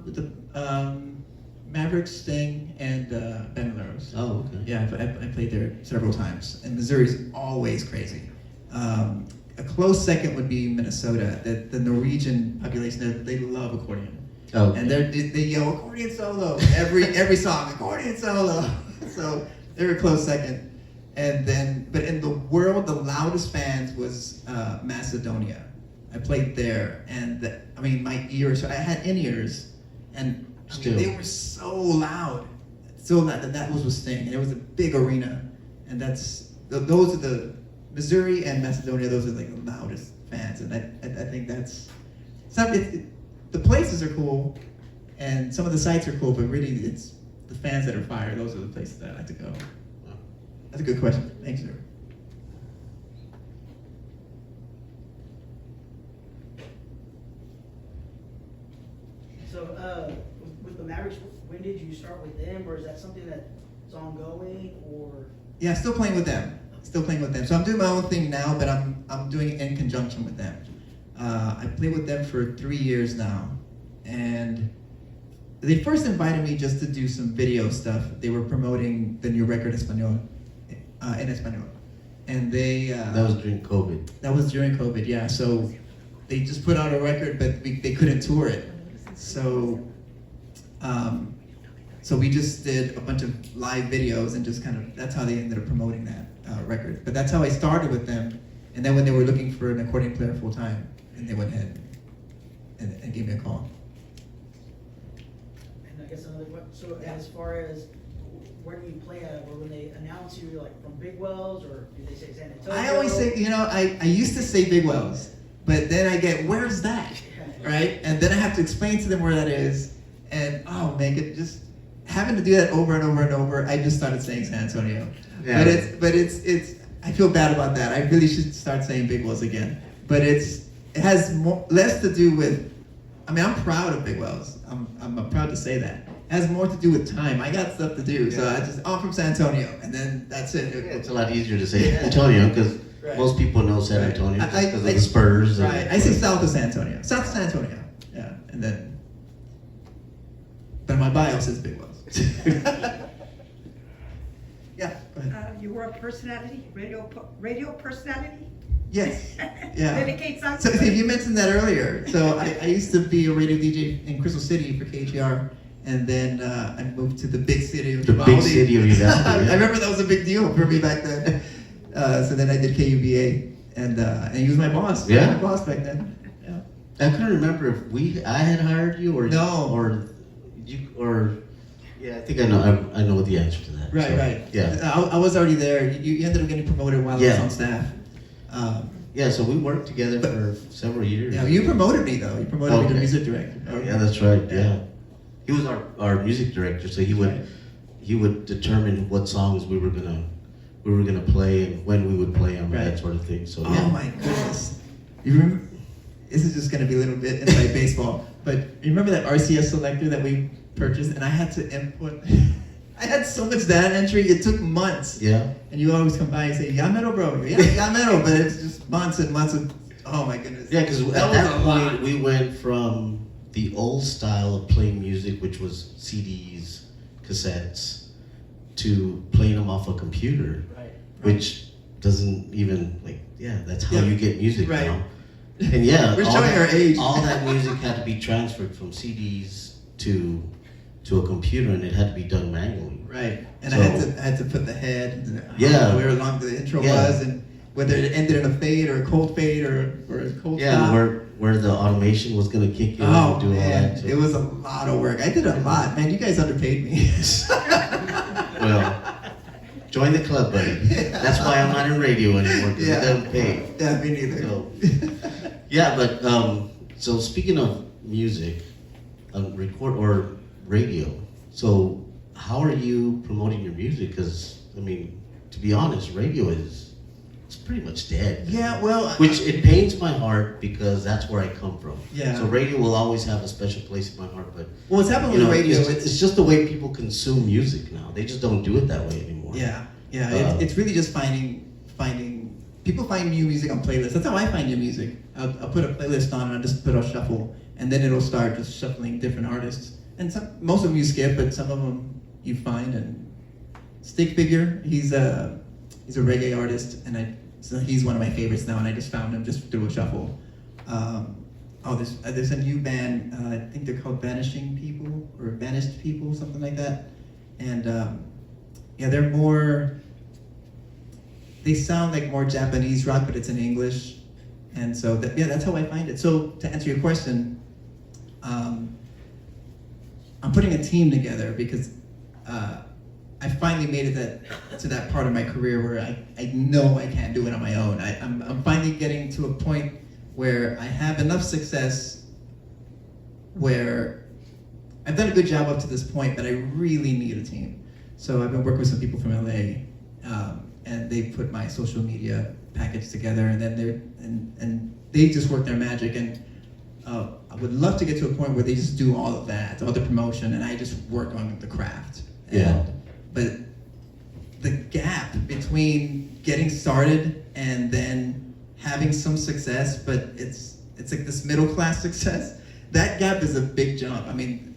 with the Mavericks, Sting, and Bandoleros. Oh, okay. Yeah, I played there several times. And Missouri's always crazy. a close second would be Minnesota. The Norwegian population, they love accordion. Oh. And they yell accordion solo every song, accordion solo. So they're a close second. And then, but in the world, the loudest fans was Macedonia. I played there, and my ears, I had in-ears, and they were so loud. So that was Sting, and it was a big arena. And those are the, Missouri and Macedonia, those are like the loudest fans. And I think that's, the places are cool, and some of the sites are cool, but really it's the fans that are fire. Those are the places that I like to go. That's a good question. Thanks, sir. So, with the Mavericks, when did you start with them, or is that something that's ongoing, or? Yeah, still playing with them. Still playing with them. So I'm doing my own thing now, but I'm doing it in conjunction with them. I played with them for 3 years now, and they first invited me just to do some video stuff. They were promoting the new record Espanol, in Espanol, and they. That was during COVID. That was during COVID, yeah. So they just put out a record, but they couldn't tour it. So, so we just did a bunch of live videos and just that's how they ended up promoting that record. But that's how I started with them. And then when they were looking for an accordion player full time, and they went ahead and gave me a call. And I guess another question, so as far as where do you play at, or when they announce you, like from Big Wells, or do they say San Antonio? I always say, I used to say Big Wells, but then I get, where's that? Right? And then I have to explain to them where that is. And just having to do that over and over and over, I just started saying San Antonio. Yeah. But it's I feel bad about that. I really should start saying Big Wells again. But it has less to do with, I'm proud of Big Wells. I'm proud to say that. It has more to do with time. I got stuff to do. So I'm from San Antonio, and then that's it. It's a lot easier to say Antonio, because most people know San Antonio just because of the Spurs. Right. I say south of San Antonio. South of San Antonio. Yeah. And then, but my bio says Big Wells. Yeah. Go ahead. You were a personality, radio personality? Yes. Yeah. Dedicate songs. So you mentioned that earlier. So I used to be a radio DJ in Crystal City for KHR, and then I moved to the big city of Uvalde. The big city of Uvalde. I remember that was a big deal for me back then. So then I did KUBA, and he was my boss. Yeah. My boss back then. Yeah. I couldn't remember if I had hired you or No. or you or yeah. I think I know what the answer to that. Right. So, Right. Yeah. I was already there. You ended up getting promoted while I was on staff. Yeah. So we worked together for several years. Yeah. You promoted me though. You promoted me to music director. Oh, yeah, that's right. Yeah. He was our music director, so he would determine what songs we were gonna play and when we would play them, that sort of thing. So yeah. Oh my goodness! You remember? This is just gonna be a little bit inside baseball, but you remember that RCS selector that we purchased, and I had to input. I had so much data entry; it took months. Yeah. And you always come by and say, "Yeah, metal, bro. Yeah, metal," but it's just months and months of. Oh my goodness! Yeah, because at that point we went from the old style of playing music, which was CDs, cassettes, to playing them off a computer, which doesn't even that's how you get music now. And we're showing our age. All that music had to be transferred from CDs to a computer, and it had to be done manually. Right, and So- I had to put the head. And where long the intro was, and whether it ended in a fade or a cold fade or a cold stop. And where the automation was gonna kick in Oh and do all man, that. So- it was a lot of work. I did a lot, man. You guys underpaid me. Well, join the club, buddy. That's why I'm not in radio anymore, because it doesn't pay. Yeah, me neither. So, yeah, but so speaking of music, record or radio. So how are you promoting your music? Because to be honest, radio it's pretty much dead. Yeah, well, Which it pains my heart because that's where I come from. Yeah. So radio will always have a special place in my heart, but what's happened with radio? it's just the way people consume music now. They just don't do it that way anymore. Yeah. It's really just finding. People find new music on playlists. That's how I find new music. I'll put a playlist on and I'll just put on shuffle, and then it'll start just shuffling different artists. And most of them you skip, but some of them you find. And Stick Figure, he's a reggae artist, and So he's one of my favorites now, and I just found him just through a shuffle. There's a new band. I think they're called Vanishing People or Vanished People, something like that. And they're more. They sound like more Japanese rock, but it's in English. And so that's how I find it. So to answer your question, I'm putting a team together because I finally made it to that part of my career where I know I can't do it on my own. I'm finally getting to a point where I have enough success where I've done a good job up to this point, but I really need a team. So I've been working with some people from LA, and they put my social media package together, and then they just work their magic. And I would love to get to a point where they just do all of that, all the promotion, and I just work on the craft. But the gap between getting started and then having some success, but it's like this middle class success, that gap is a big jump. I mean,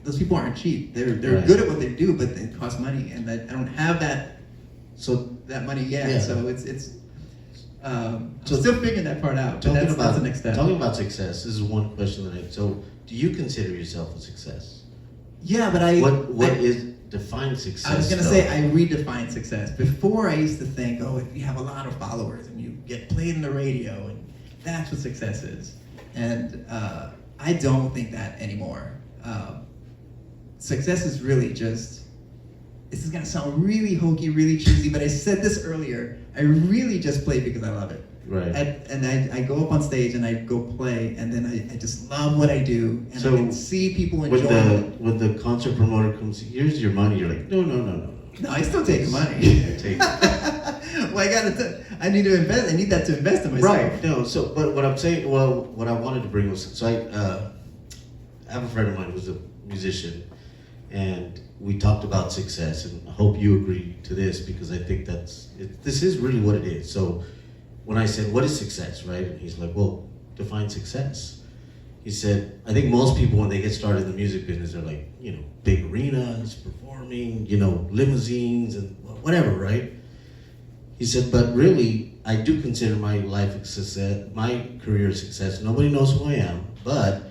those people aren't cheap. They're Right. good at what they do, but it costs money, and I don't have that money yet. Yeah. So it's still figuring that part out. But that's the next step. Talking about success, this is one question that so do you consider yourself a success? Yeah, but What is define success? I was gonna though? say I redefine success. Before I used to think, if you have a lot of followers and you get played in the radio, and that's what success is. And I don't think that anymore. Success is really just. This is gonna sound really hokey, really cheesy, but I said this earlier. I really just play because I love it. Right. I go up on stage and I go play, and then I just love what I do, and So I can see people enjoy it. when the concert promoter comes, here's your money. You're like, no. No, I still take money. Yeah, take it. Well, I need to invest. I need that to invest in myself. Right. No. So, but what I'm saying, what I wanted to bring was, so I have a friend of mine who's a musician, and we talked about success, and I hope you agree to this because I think this is really what it is. So, when I said, "What is success?" right, and he's like, "Well, define success." He said, "I think most people when they get started in the music business, they're like, big arenas, performing, limousines and whatever, right?" He said, "But really, I do consider my life a success, my career a success. Nobody knows who I am, but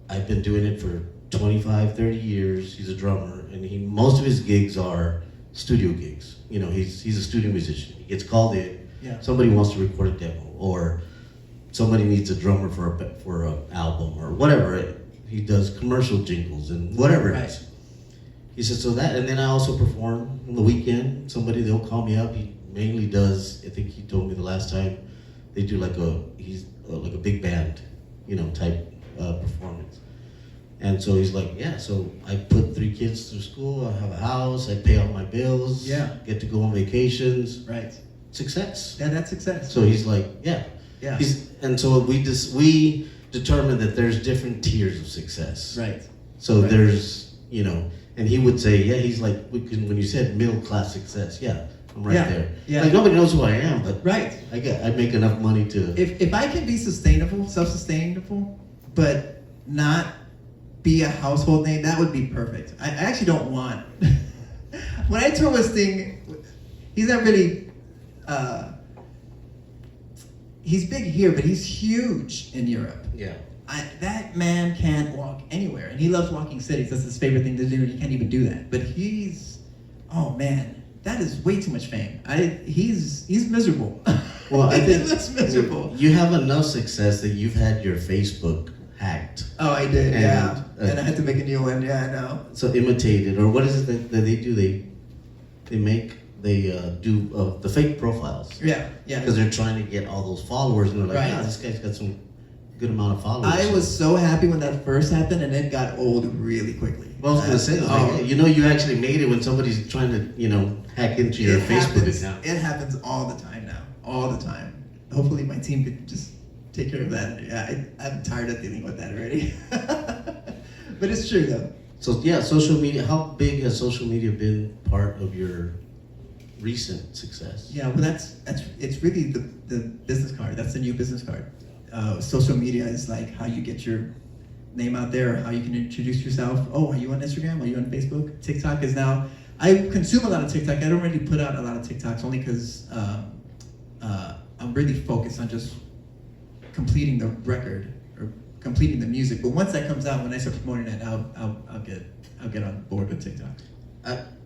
I've been doing it for 25, 30 years. He's a drummer, and most of his gigs are studio gigs. He's a studio musician. He gets called in. Yeah. Somebody wants to record a demo, or somebody needs a drummer for an album, or whatever. He does commercial jingles and whatever it is." He said, "So that, and then I also perform on the weekend. They'll call me up. He mainly does. I think he told me the last time they do like a big band, type performance." And so he's like, "Yeah, so I put 3 kids through school, I have a house, I pay all my bills, get to go on vacations. Right. Success." Yeah, that's success. So he's like, yeah. And so we determined that there's different tiers of success. Right. So Right. there's, and he would say, yeah, he's like, when you said middle class success, yeah, I'm right there. Yeah. Like nobody knows who I am, but Right. I make enough money to. If I can be self-sustainable, but not be a household name, that would be perfect. I actually don't want. When I tour with Sting, he's not really. He's big here, but he's huge in Europe. Yeah. That man can't walk anywhere, and he loves walking cities. That's his favorite thing to do, and he can't even do that. But oh man, that is way too much fame. He's miserable. Well, I think that's miserable. You have enough success that you've had your Facebook hacked. Oh, I did, And, and I had to make a new one. Yeah, I know. So imitated, or what is it that they do? They do the fake profiles. Yeah. Because they're trying to get all those followers, and they're like, Right. "Yeah, this guy's got some good amount of followers." I was so happy when that first happened, and it got old really quickly. Well, I was gonna say, you actually made it when somebody's trying to, hack into your Facebook account. It happens all the time now, all the time. Hopefully, my team could just take care of that. Yeah, I'm tired of dealing with that already. But it's true though. So yeah, social media. How big has social media been part of your recent success? Yeah, well, it's really the business card. That's the new business card. Social media is like how you get your name out there, how you can introduce yourself. Oh, are you on Instagram? Are you on Facebook? TikTok is now. I consume a lot of TikTok. I don't really put out a lot of TikToks only because I'm really focused on just completing the record or completing the music. But once that comes out, when I start promoting it, I'll get on board with TikTok.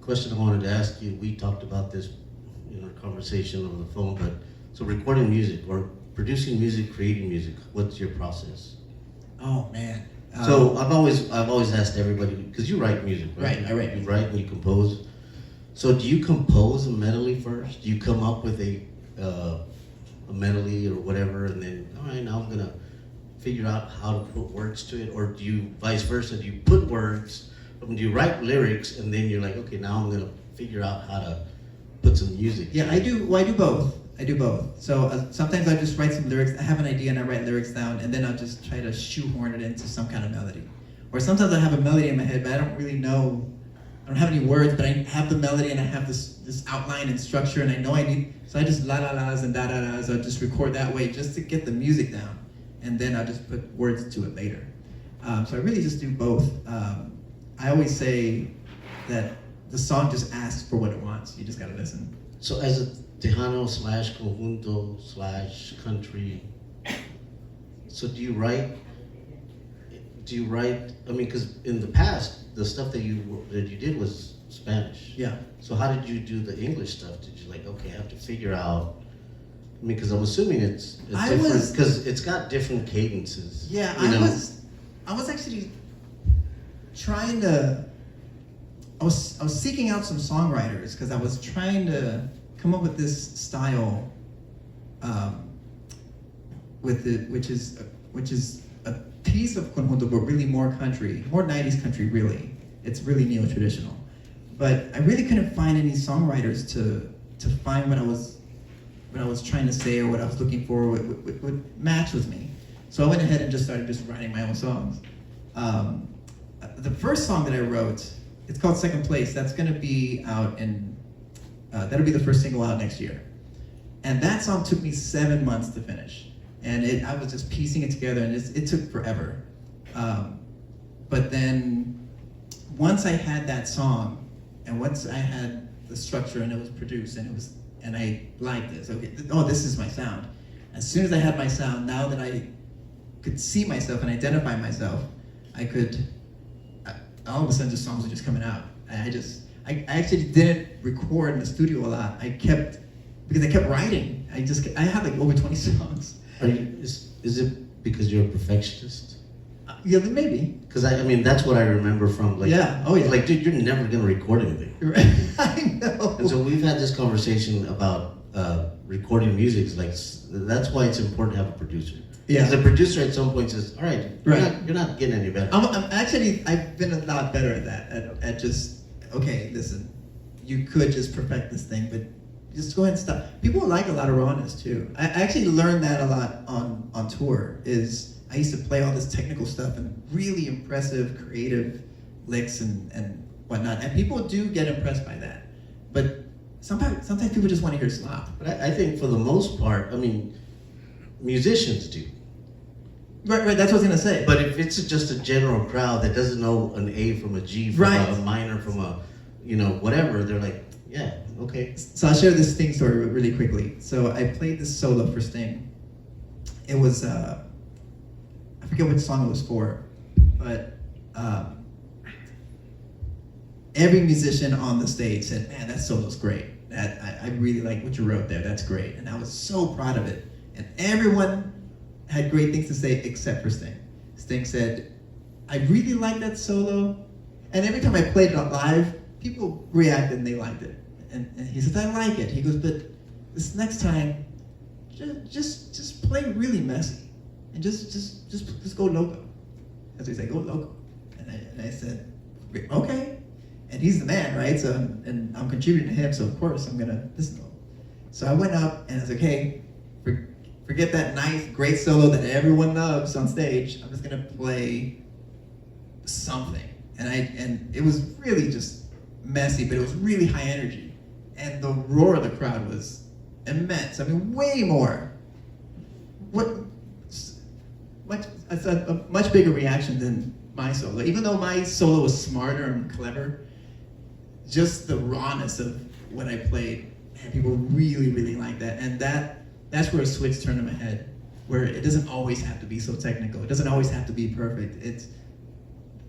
Question I wanted to ask you, we talked about this in our conversation on the phone, but so recording music or producing music, creating music, what's your process? Oh man. So I've always asked everybody, because you write music, right? Right, I write. You write and you compose. So do you compose a melody first? Do you come up with a melody or whatever, and then, all right, now I'm gonna figure out how to put words to it, or do you vice versa? Do you put words, do you write lyrics, and then you're like, okay, now I'm gonna figure out how to put some music? Yeah, I do. Well, I do both. So sometimes I just write some lyrics. I have an idea and I write lyrics down, and then I'll just try to shoehorn it into some kind of melody. Or sometimes I have a melody in my head, but I don't really know. I don't have any words, but I have the melody and I have this outline and structure, and I know I need. So I just la la la's and da da da's. I'll just record that way just to get the music down, and then I'll just put words to it later. So I really just do both. I always say that the song just asks for what it wants. You just gotta listen. So as a Tejano / conjunto / country, so do you write, I mean, because in the past, the stuff that you did was Spanish. Yeah. So how did you do the English stuff? Did you like, okay, I have to figure out, I mean, because I'm assuming it's different, because it's got different cadences. Yeah, I was actually trying to, I was seeking out some songwriters because I was trying to come up with this style, which is a piece of conjunto, but really more country, more 90s country. Really, it's really neo-traditional. But I really couldn't find any songwriters to find what I was trying to say or what I was looking for would match with me. So I went ahead and just started writing my own songs. The first song that I wrote, it's called Second Place. That's going to be out that'll be the first single out next year. And that song took me 7 months to finish. And I was just piecing it together, and it took forever. But then once I had that song, and once I had the structure and it was produced and I liked this, okay, this is my sound. As soon as I had my sound, now that I could see myself and identify myself, all of a sudden the songs were just coming out. I actually didn't record in the studio a lot. Because I kept writing. I had like over 20 songs. Is it because you're a perfectionist? Yeah, maybe. Because I mean, that's what I remember from like. Yeah. Oh yeah. Like, dude, you're never gonna record anything. I know. And so we've had this conversation about recording music. It's like that's why it's important to have a producer. Yeah. Because the producer at some point says, "All right, Right. You're not getting any better." I've been a lot better at that. At just, okay, listen, you could just perfect this thing, but just go ahead and stop. People like a lot of rawness too. I actually learned that a lot on tour. I used to play all this technical stuff and really impressive, creative licks and whatnot. And people do get impressed by that. But sometimes people just want to hear slop. But I think for the most part, I mean, musicians do. Right, that's what I was going to say. But if it's just a general crowd that doesn't know an A from a G from Right. a minor from a, whatever, they're like, yeah, okay. So I'll share this Sting story really quickly. So I played this solo for Sting. It was, I forget which song it was for, but every musician on the stage said, man, that solo's great. I really like what you wrote there, that's great. And I was so proud of it. And everyone had great things to say except for Sting. Sting said, I really like that solo. And every time I played it live, people reacted and they liked it. And he says, I like it. He goes, but this next time, just play really messy. And just go loco. As we say, go loco. And I said, okay. And he's the man, right? So, and I'm contributing to him, so of course I'm gonna listen to him. So I went up and I was like, hey, forget that nice, great solo that everyone loves on stage. I'm just gonna play something. And it was really just messy, but it was really high energy. And the roar of the crowd was immense. I mean, way more. A much bigger reaction than my solo. Even though my solo was smarter and clever, just the rawness of what I played, man, people really, really liked that. And that that's where a switch turned in my head, where it doesn't always have to be so technical. It doesn't always have to be perfect. It's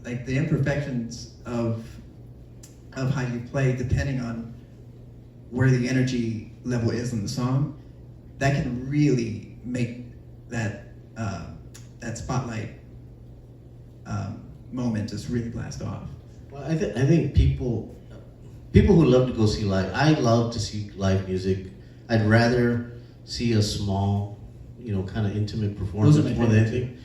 like the imperfections of how you play, depending on where the energy level is in the song, that can really make that that spotlight moment just really blast off. Well, I think people who love to go see live. I love to see live music. I'd rather see a small, kind of intimate performance Those are my more than favorite. anything.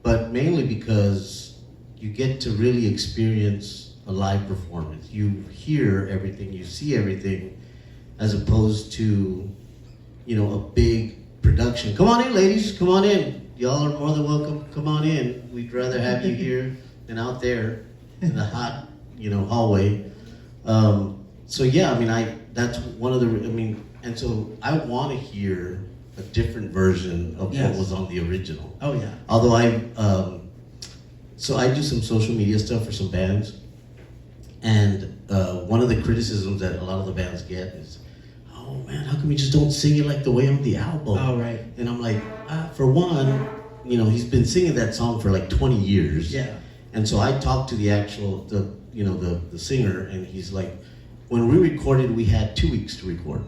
But mainly because you get to really experience a live performance. You hear everything, you see everything, as opposed to, a big production. Come on in, ladies. Come on in. Y'all are more than welcome. Come on in. We'd rather have you here than out there in the hot, hallway. So yeah, that's one of the. And so I want to hear a different version of Yes. what was on the original. Oh yeah. Although so I do some social media stuff for some bands, and one of the criticisms that a lot of the bands get is, "Oh man, how come you just don't sing it like the way on the album?" Oh right. And I'm like, for one, he's been singing that song for like 20 years. Yeah. And so I talked to the singer, and he's like, when we recorded, we had 2 weeks to record.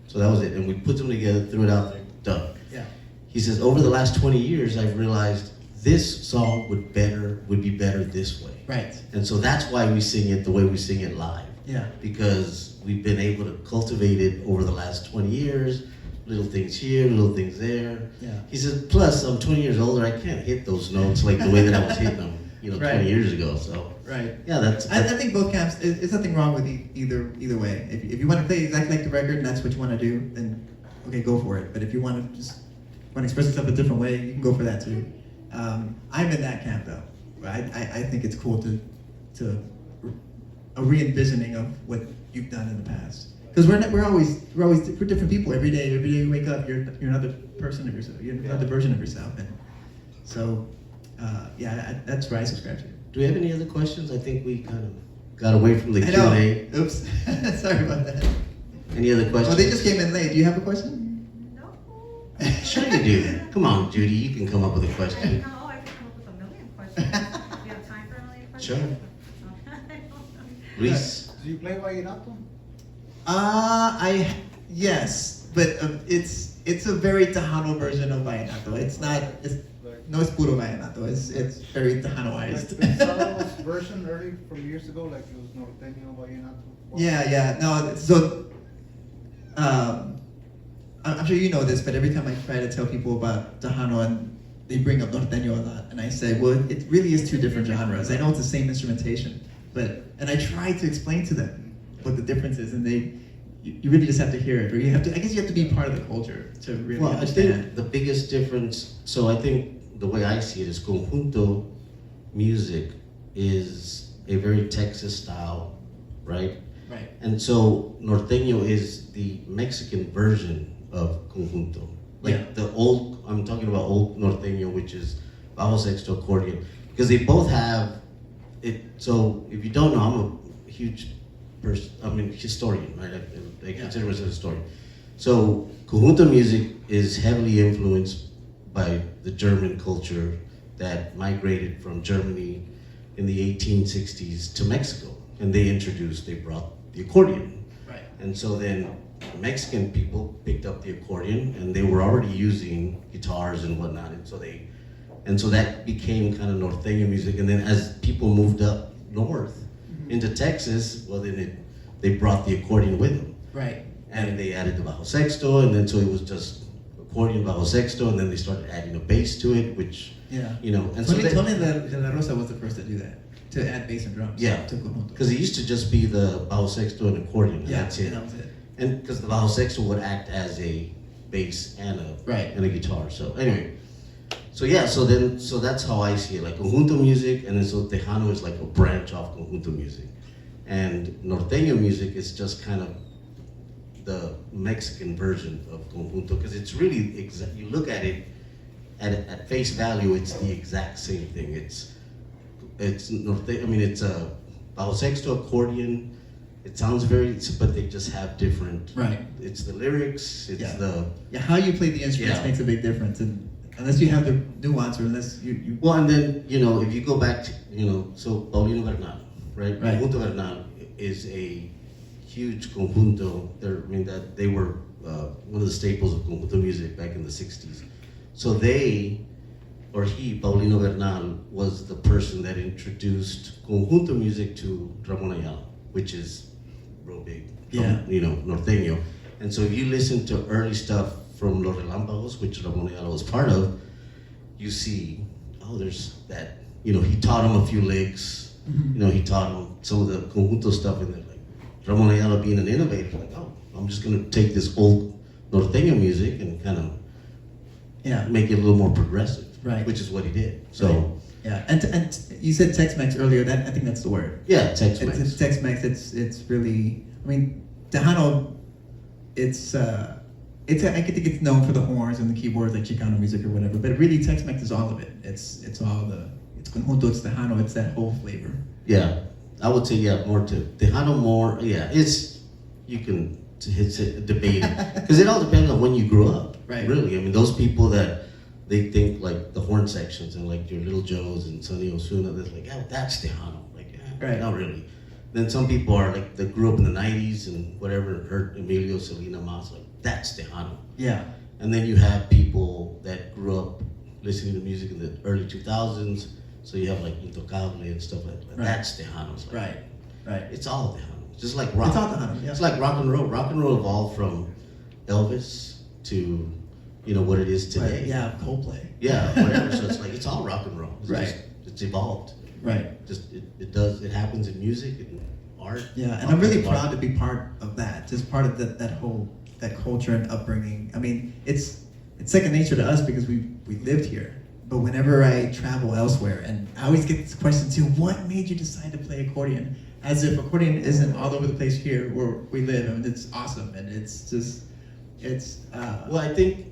So that was it. And we put them together, threw it out there, done. Yeah. He says, over the last 20 years, I've realized this song would be better this way. Right. And so that's why we sing it the way we sing it live. Yeah. Because we've been able to cultivate it over the last 20 years, little things here, little things there. Yeah. He says, plus I'm 20 years older, I can't hit those notes like the way that I was hitting them, Right. 20 years ago. So Right. yeah, I think both camps. There's nothing wrong with either way. If you want to play exactly like the record and that's what you want to do, then okay, go for it. But if you want to express yourself a different way, you can go for that too. I'm in that camp though. I think it's cool to a re-envisioning of what you've done in the past. Because we're different people every day. Every day you wake up, you're another person of yourself. You're another version of yourself, and so that's where I subscribe to. do we have any other questions? I think we kind of got away from the I know. Q&A. Oops. Sorry about that. Any other questions? Oh, they just came in late. Do you have a question? No. Sure you do. Come on, Judy, you can come up with a question. No, I can come up with a million questions. Do you have time for a million questions? Sure. Reese? Do you play vallenato? Yes, but it's a very Tejano version of vallenato. No es puro vallenato. It's very Like Tejanoized. Pensado's version early from years ago, like it was norteño vallenato. Yeah. No, so I'm sure you know this, but every time I try to tell people about Tejano, and they bring up norteño a lot, and I say, well, it really is two different genres. I know it's the same instrumentation, and I try to explain to them what the difference is, and you really just have to hear it, or I guess you have to be part of the culture to really Well, I understand. think the biggest difference, so I think the way I see it is conjunto music is a very Texas style, right? Right. And so norteño is the Mexican version of conjunto. Like Yeah. I'm talking about old norteño, which is bajo sexto accordion, because they both have it. So if you don't know, I'm a huge historian, right? I consider myself a historian. So conjunto music is heavily influenced by the German culture that migrated from Germany in the 1860s to Mexico, and they brought the accordion. Right. And so then Mexican people picked up the accordion, and they were already using guitars and whatnot, and so that became kind of norteño music. And then as people moved up north into Texas, well then they brought the accordion with them, Right. and they added the bajo sexto, and then so it was just accordion, bajo sexto, and then they started adding a bass to it, which Yeah. and so they, Tony De La Rosa was the first to do that, to add bass and drums. Yeah. To conjunto. because it used to just be the bajo sexto and accordion, and Yeah, that's it. and that was it. And because the bajo sexto would act as a bass and Right. a guitar. So anyway, so that's how I see it. Like conjunto music, and then so Tejano is like a branch off conjunto music, and norteño music is just kind of the Mexican version of conjunto, because it's really you look at it at face value, it's the exact same thing. It's a bajo sexto accordion. it sounds very, but they just have different. Right. It's the lyrics. It's Yeah. the. Yeah, how you play the instruments Yeah. makes a big difference, and unless you have the nuance or unless you Well, and then if you go back to so Paulino Bernal, right? Right. Conjunto Bernal is a huge conjunto. That they were one of the staples of conjunto music back in the '60s. So he, Paulino Bernal, was the person that introduced conjunto music to Ramon Ayala, which is real big, Yeah. norteño. And so if you listen to early stuff from Los Relámpagos, which Ramon Ayala was part of, you see, there's that, he taught him a few licks, he taught him some of the conjunto stuff, and then like Ramon Ayala being an innovator, like, I'm just gonna take this old norteño music and kind of make it a little more progressive, Right. which is what he did. So Right. Yeah, and you said Tex-Mex earlier. That I think that's the word. yeah, Tex-Mex. It's Tex-Mex. It's really. I mean, Tejano. It's I think it's known for the horns and the keyboards like Chicano music or whatever. But really, Tex-Mex is all of it. It's conjunto. It's Tejano. It's that whole flavor. Yeah, I would say more to Tejano more. Yeah, it's debate because it all depends on when you grew up. Right. Really, I mean, those people that they think like the horn sections and like your Little Joes and Sonny Osuna, they're like, that's Tejano. Like, Right. not really. Then some people are like that grew up in the '90s and whatever, heard Emilio Selena Mas, like that's Tejano. Yeah. And then you have people that grew up listening to music in the early 2000s. So you have like Intocable and stuff like that. Right. That's Tejano. It's like, Right. Right. It's all Tejano. Just like rock. It's all Tejano. Yeah. It's like rock and roll. Rock and roll evolved from Elvis to what it is today. Right. Yeah. Coldplay. Yeah, whatever. So it's like it's all rock and roll. It's Right. It's evolved. Right. Just it happens in music and art. Yeah, and I'm really proud to be part of that. Just part of that culture and upbringing. I mean, it's second nature to us because we lived here. But whenever I travel elsewhere, and I always get this question too, what made you decide to play accordion? As if accordion isn't all over the place here where we live. I mean, it's awesome, and Well, I think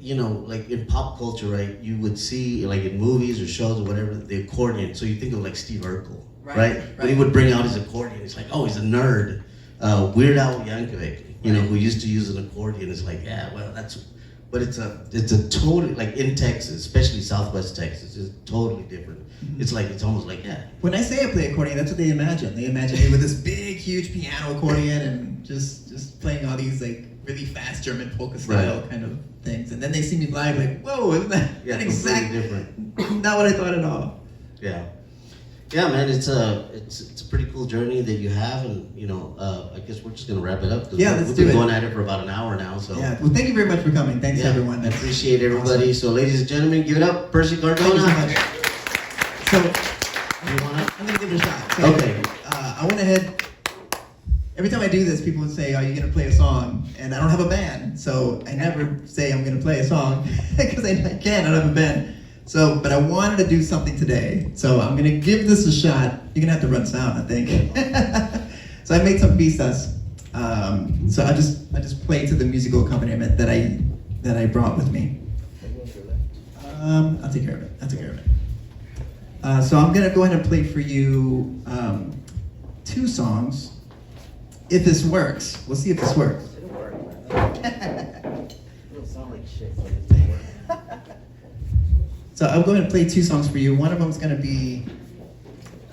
like in pop culture, right? You would see like in movies or shows or whatever the accordion. So you think of like Steve Urkel, right? When he would bring out his accordion, it's like, he's a nerd. Weird Al Yankovic, who used to use an accordion, is like, but it's a totally, like in Texas, especially Southwest Texas, it's totally different. It's like it's almost like When I say I play accordion, that's what they imagine. They imagine me with this big, huge piano accordion and just playing all these like really fast German polka style kind of things. And then they see me live, like, whoa, isn't that exactly different? Not what I thought at all. Yeah. Yeah, man, it's a pretty cool journey that you have, and I guess we're just gonna wrap it up. Yeah, let's we've do been it. going at it for about an hour now, so Yeah. Well, thank you very much for coming. Thanks everyone. I appreciate everybody. So, ladies and gentlemen, give it up, Percy Cardona. Thank you so much. So You wanna? I'm gonna give it a shot. So, Okay. I went ahead. Every time I do this, people would say, "Are you gonna play a song?" And I don't have a band, so I never say I'm gonna play a song because I can't. I don't have a band. So, but I wanted to do something today, so I'm gonna give this a shot. You're gonna have to run sound, I think. So I made some pistas. So I just played to the musical accompaniment that I brought with me. I'll take care of it. So I'm gonna go ahead and play for you 2 songs. If this works, we'll see if this works. It'll work, man. It'll sound like shit, but it'll work. So I'm going to play 2 songs for you. One of them is going to be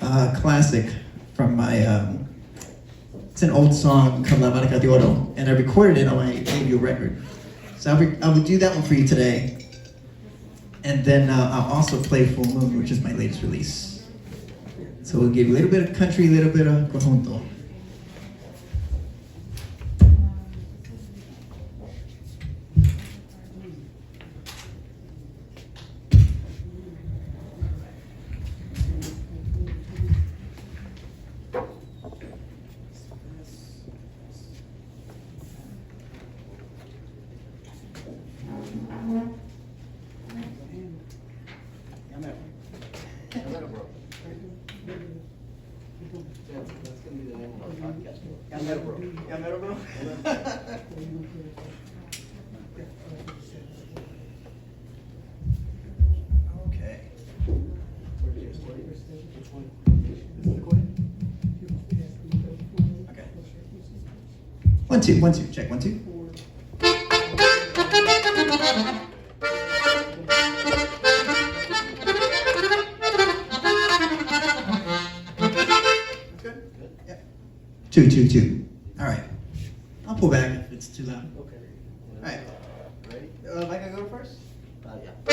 a classic from my. It's an old song called La Marca de Oro, and I recorded it on my debut record. So I will do that one for you today, and then I'll also play Full Moon, which is my latest release. So we'll give you a little bit of country, a little bit of conjunto. That's gonna be the name 1, 2, 1, 2, check 1, 2. That's good? Yeah. 2, 2, 2. All right. I'll pull back if it's too loud. Okay. All right. Ready? Am I gonna go first? Yeah. Go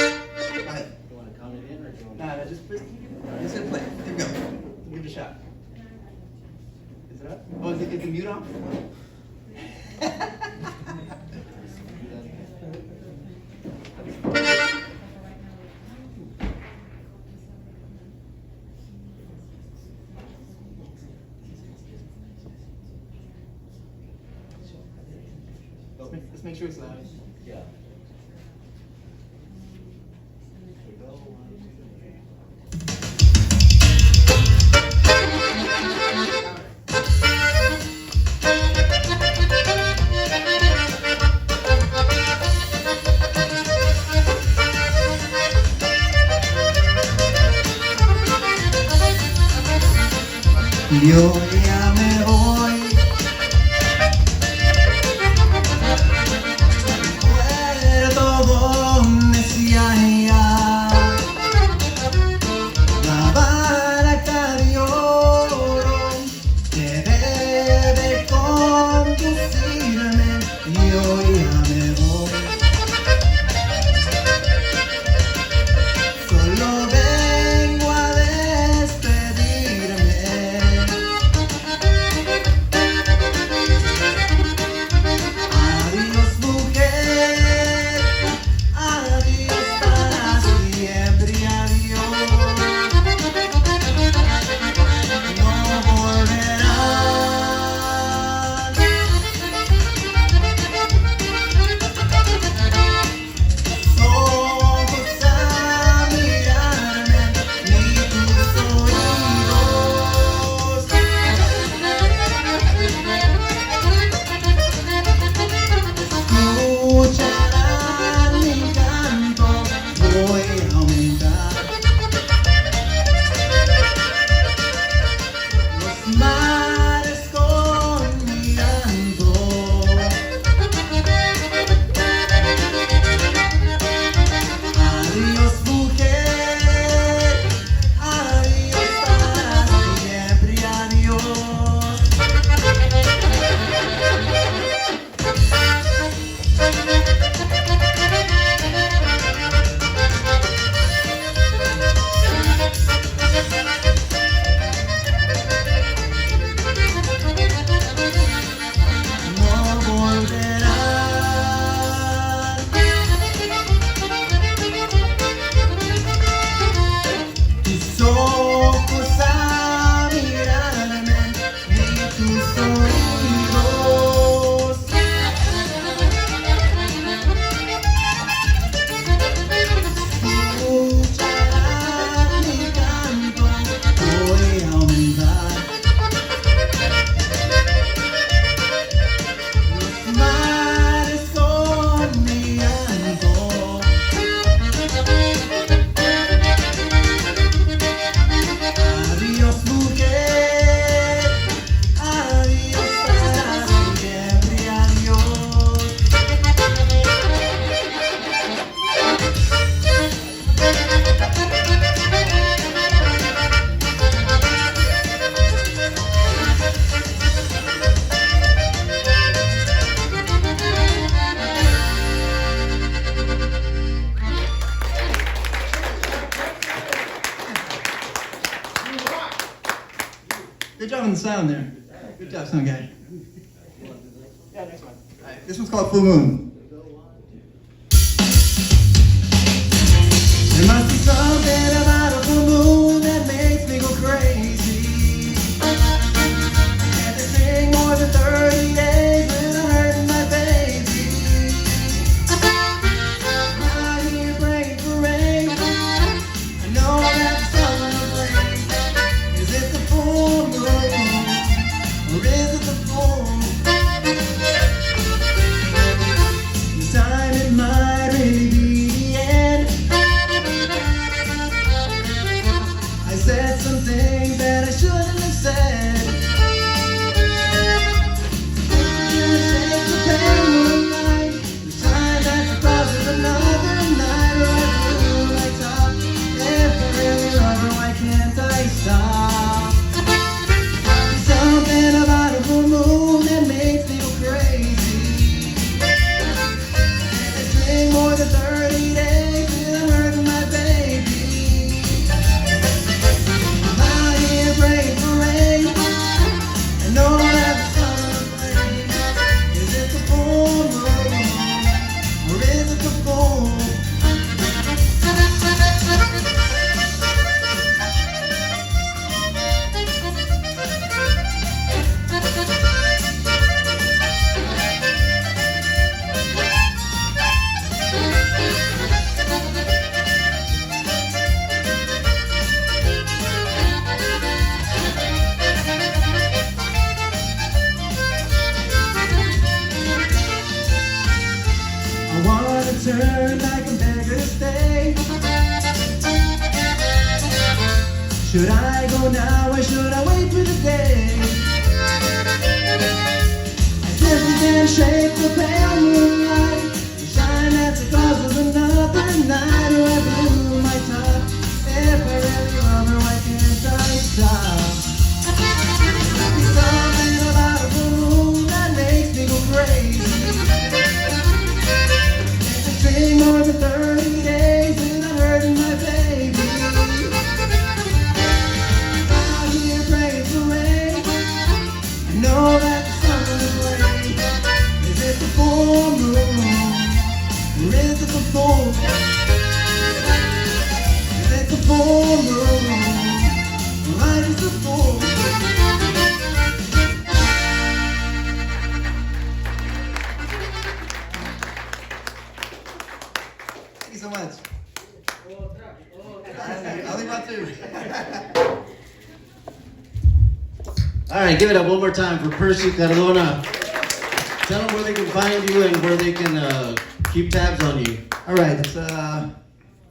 ahead. You want to count it in or do you want Nah, no, just gonna play. Here we go. Give it a shot. Is it up? Oh, is the mute off? Let's make sure it's loud. Yeah. Here we go. 1, 2, 3. Yo ya me voy. Puerto donde se halla la barca de oro que debe conducirme. Yo ya me voy. Solo vengo a despedirme. Adiós mujer, adiós para siempre, adiós. No volverás. Ojos a mirarme, ni tus oídos. Escucharán mi canto, voy a aumentar. Los mares con mi llanto. Adiós mujer, adiós para siempre, adiós. No volverás. Tus ojos a mirarme, ni tus oídos. Escucharán mi canto, voy a aumentar. Los mares son mi llanto. Adiós mujer, adiós para siempre, adiós. Good job on the sound there. Good job, sound guy. Yeah, next one. All right, this one's called Full Moon. There must be something about a full moon that makes me go crazy. And they sing more than 30 days when I'm hurting my baby. I hear praying for rain. I know that the sun will rain. Is it the full moon? Or is it the full moon? I wanna turn back and beg her to stay. Should I go now or should I wait for the day? I simply can't shake the pale moonlight to shine at the cause of another night. Oh, I blew my top. If I really love her, why can't I stop? There's something about a balloon that makes me go crazy. It's been more than 30 days without hurting my baby. Out here praying for rain. I know that the sun will rain. Is it the full moon? Or is it the full? Is it the full moon? Or I just the full? Thank you so much. I'll leave out too. All right, give it up one more time for Percy Cardona. Tell them where they can find you and where they can keep tabs on you. All right, it's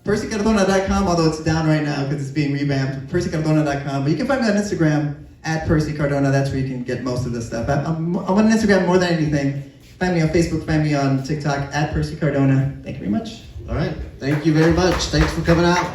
percycardona.com, although it's down right now because it's being revamped. percycardona.com, but you can find me on Instagram at Percy Cardona. That's where you can get most of the stuff. I'm on Instagram more than anything. Find me on Facebook, find me on TikTok at Percy Cardona. Thank you very much. All right, thank you very much. Thanks for coming out.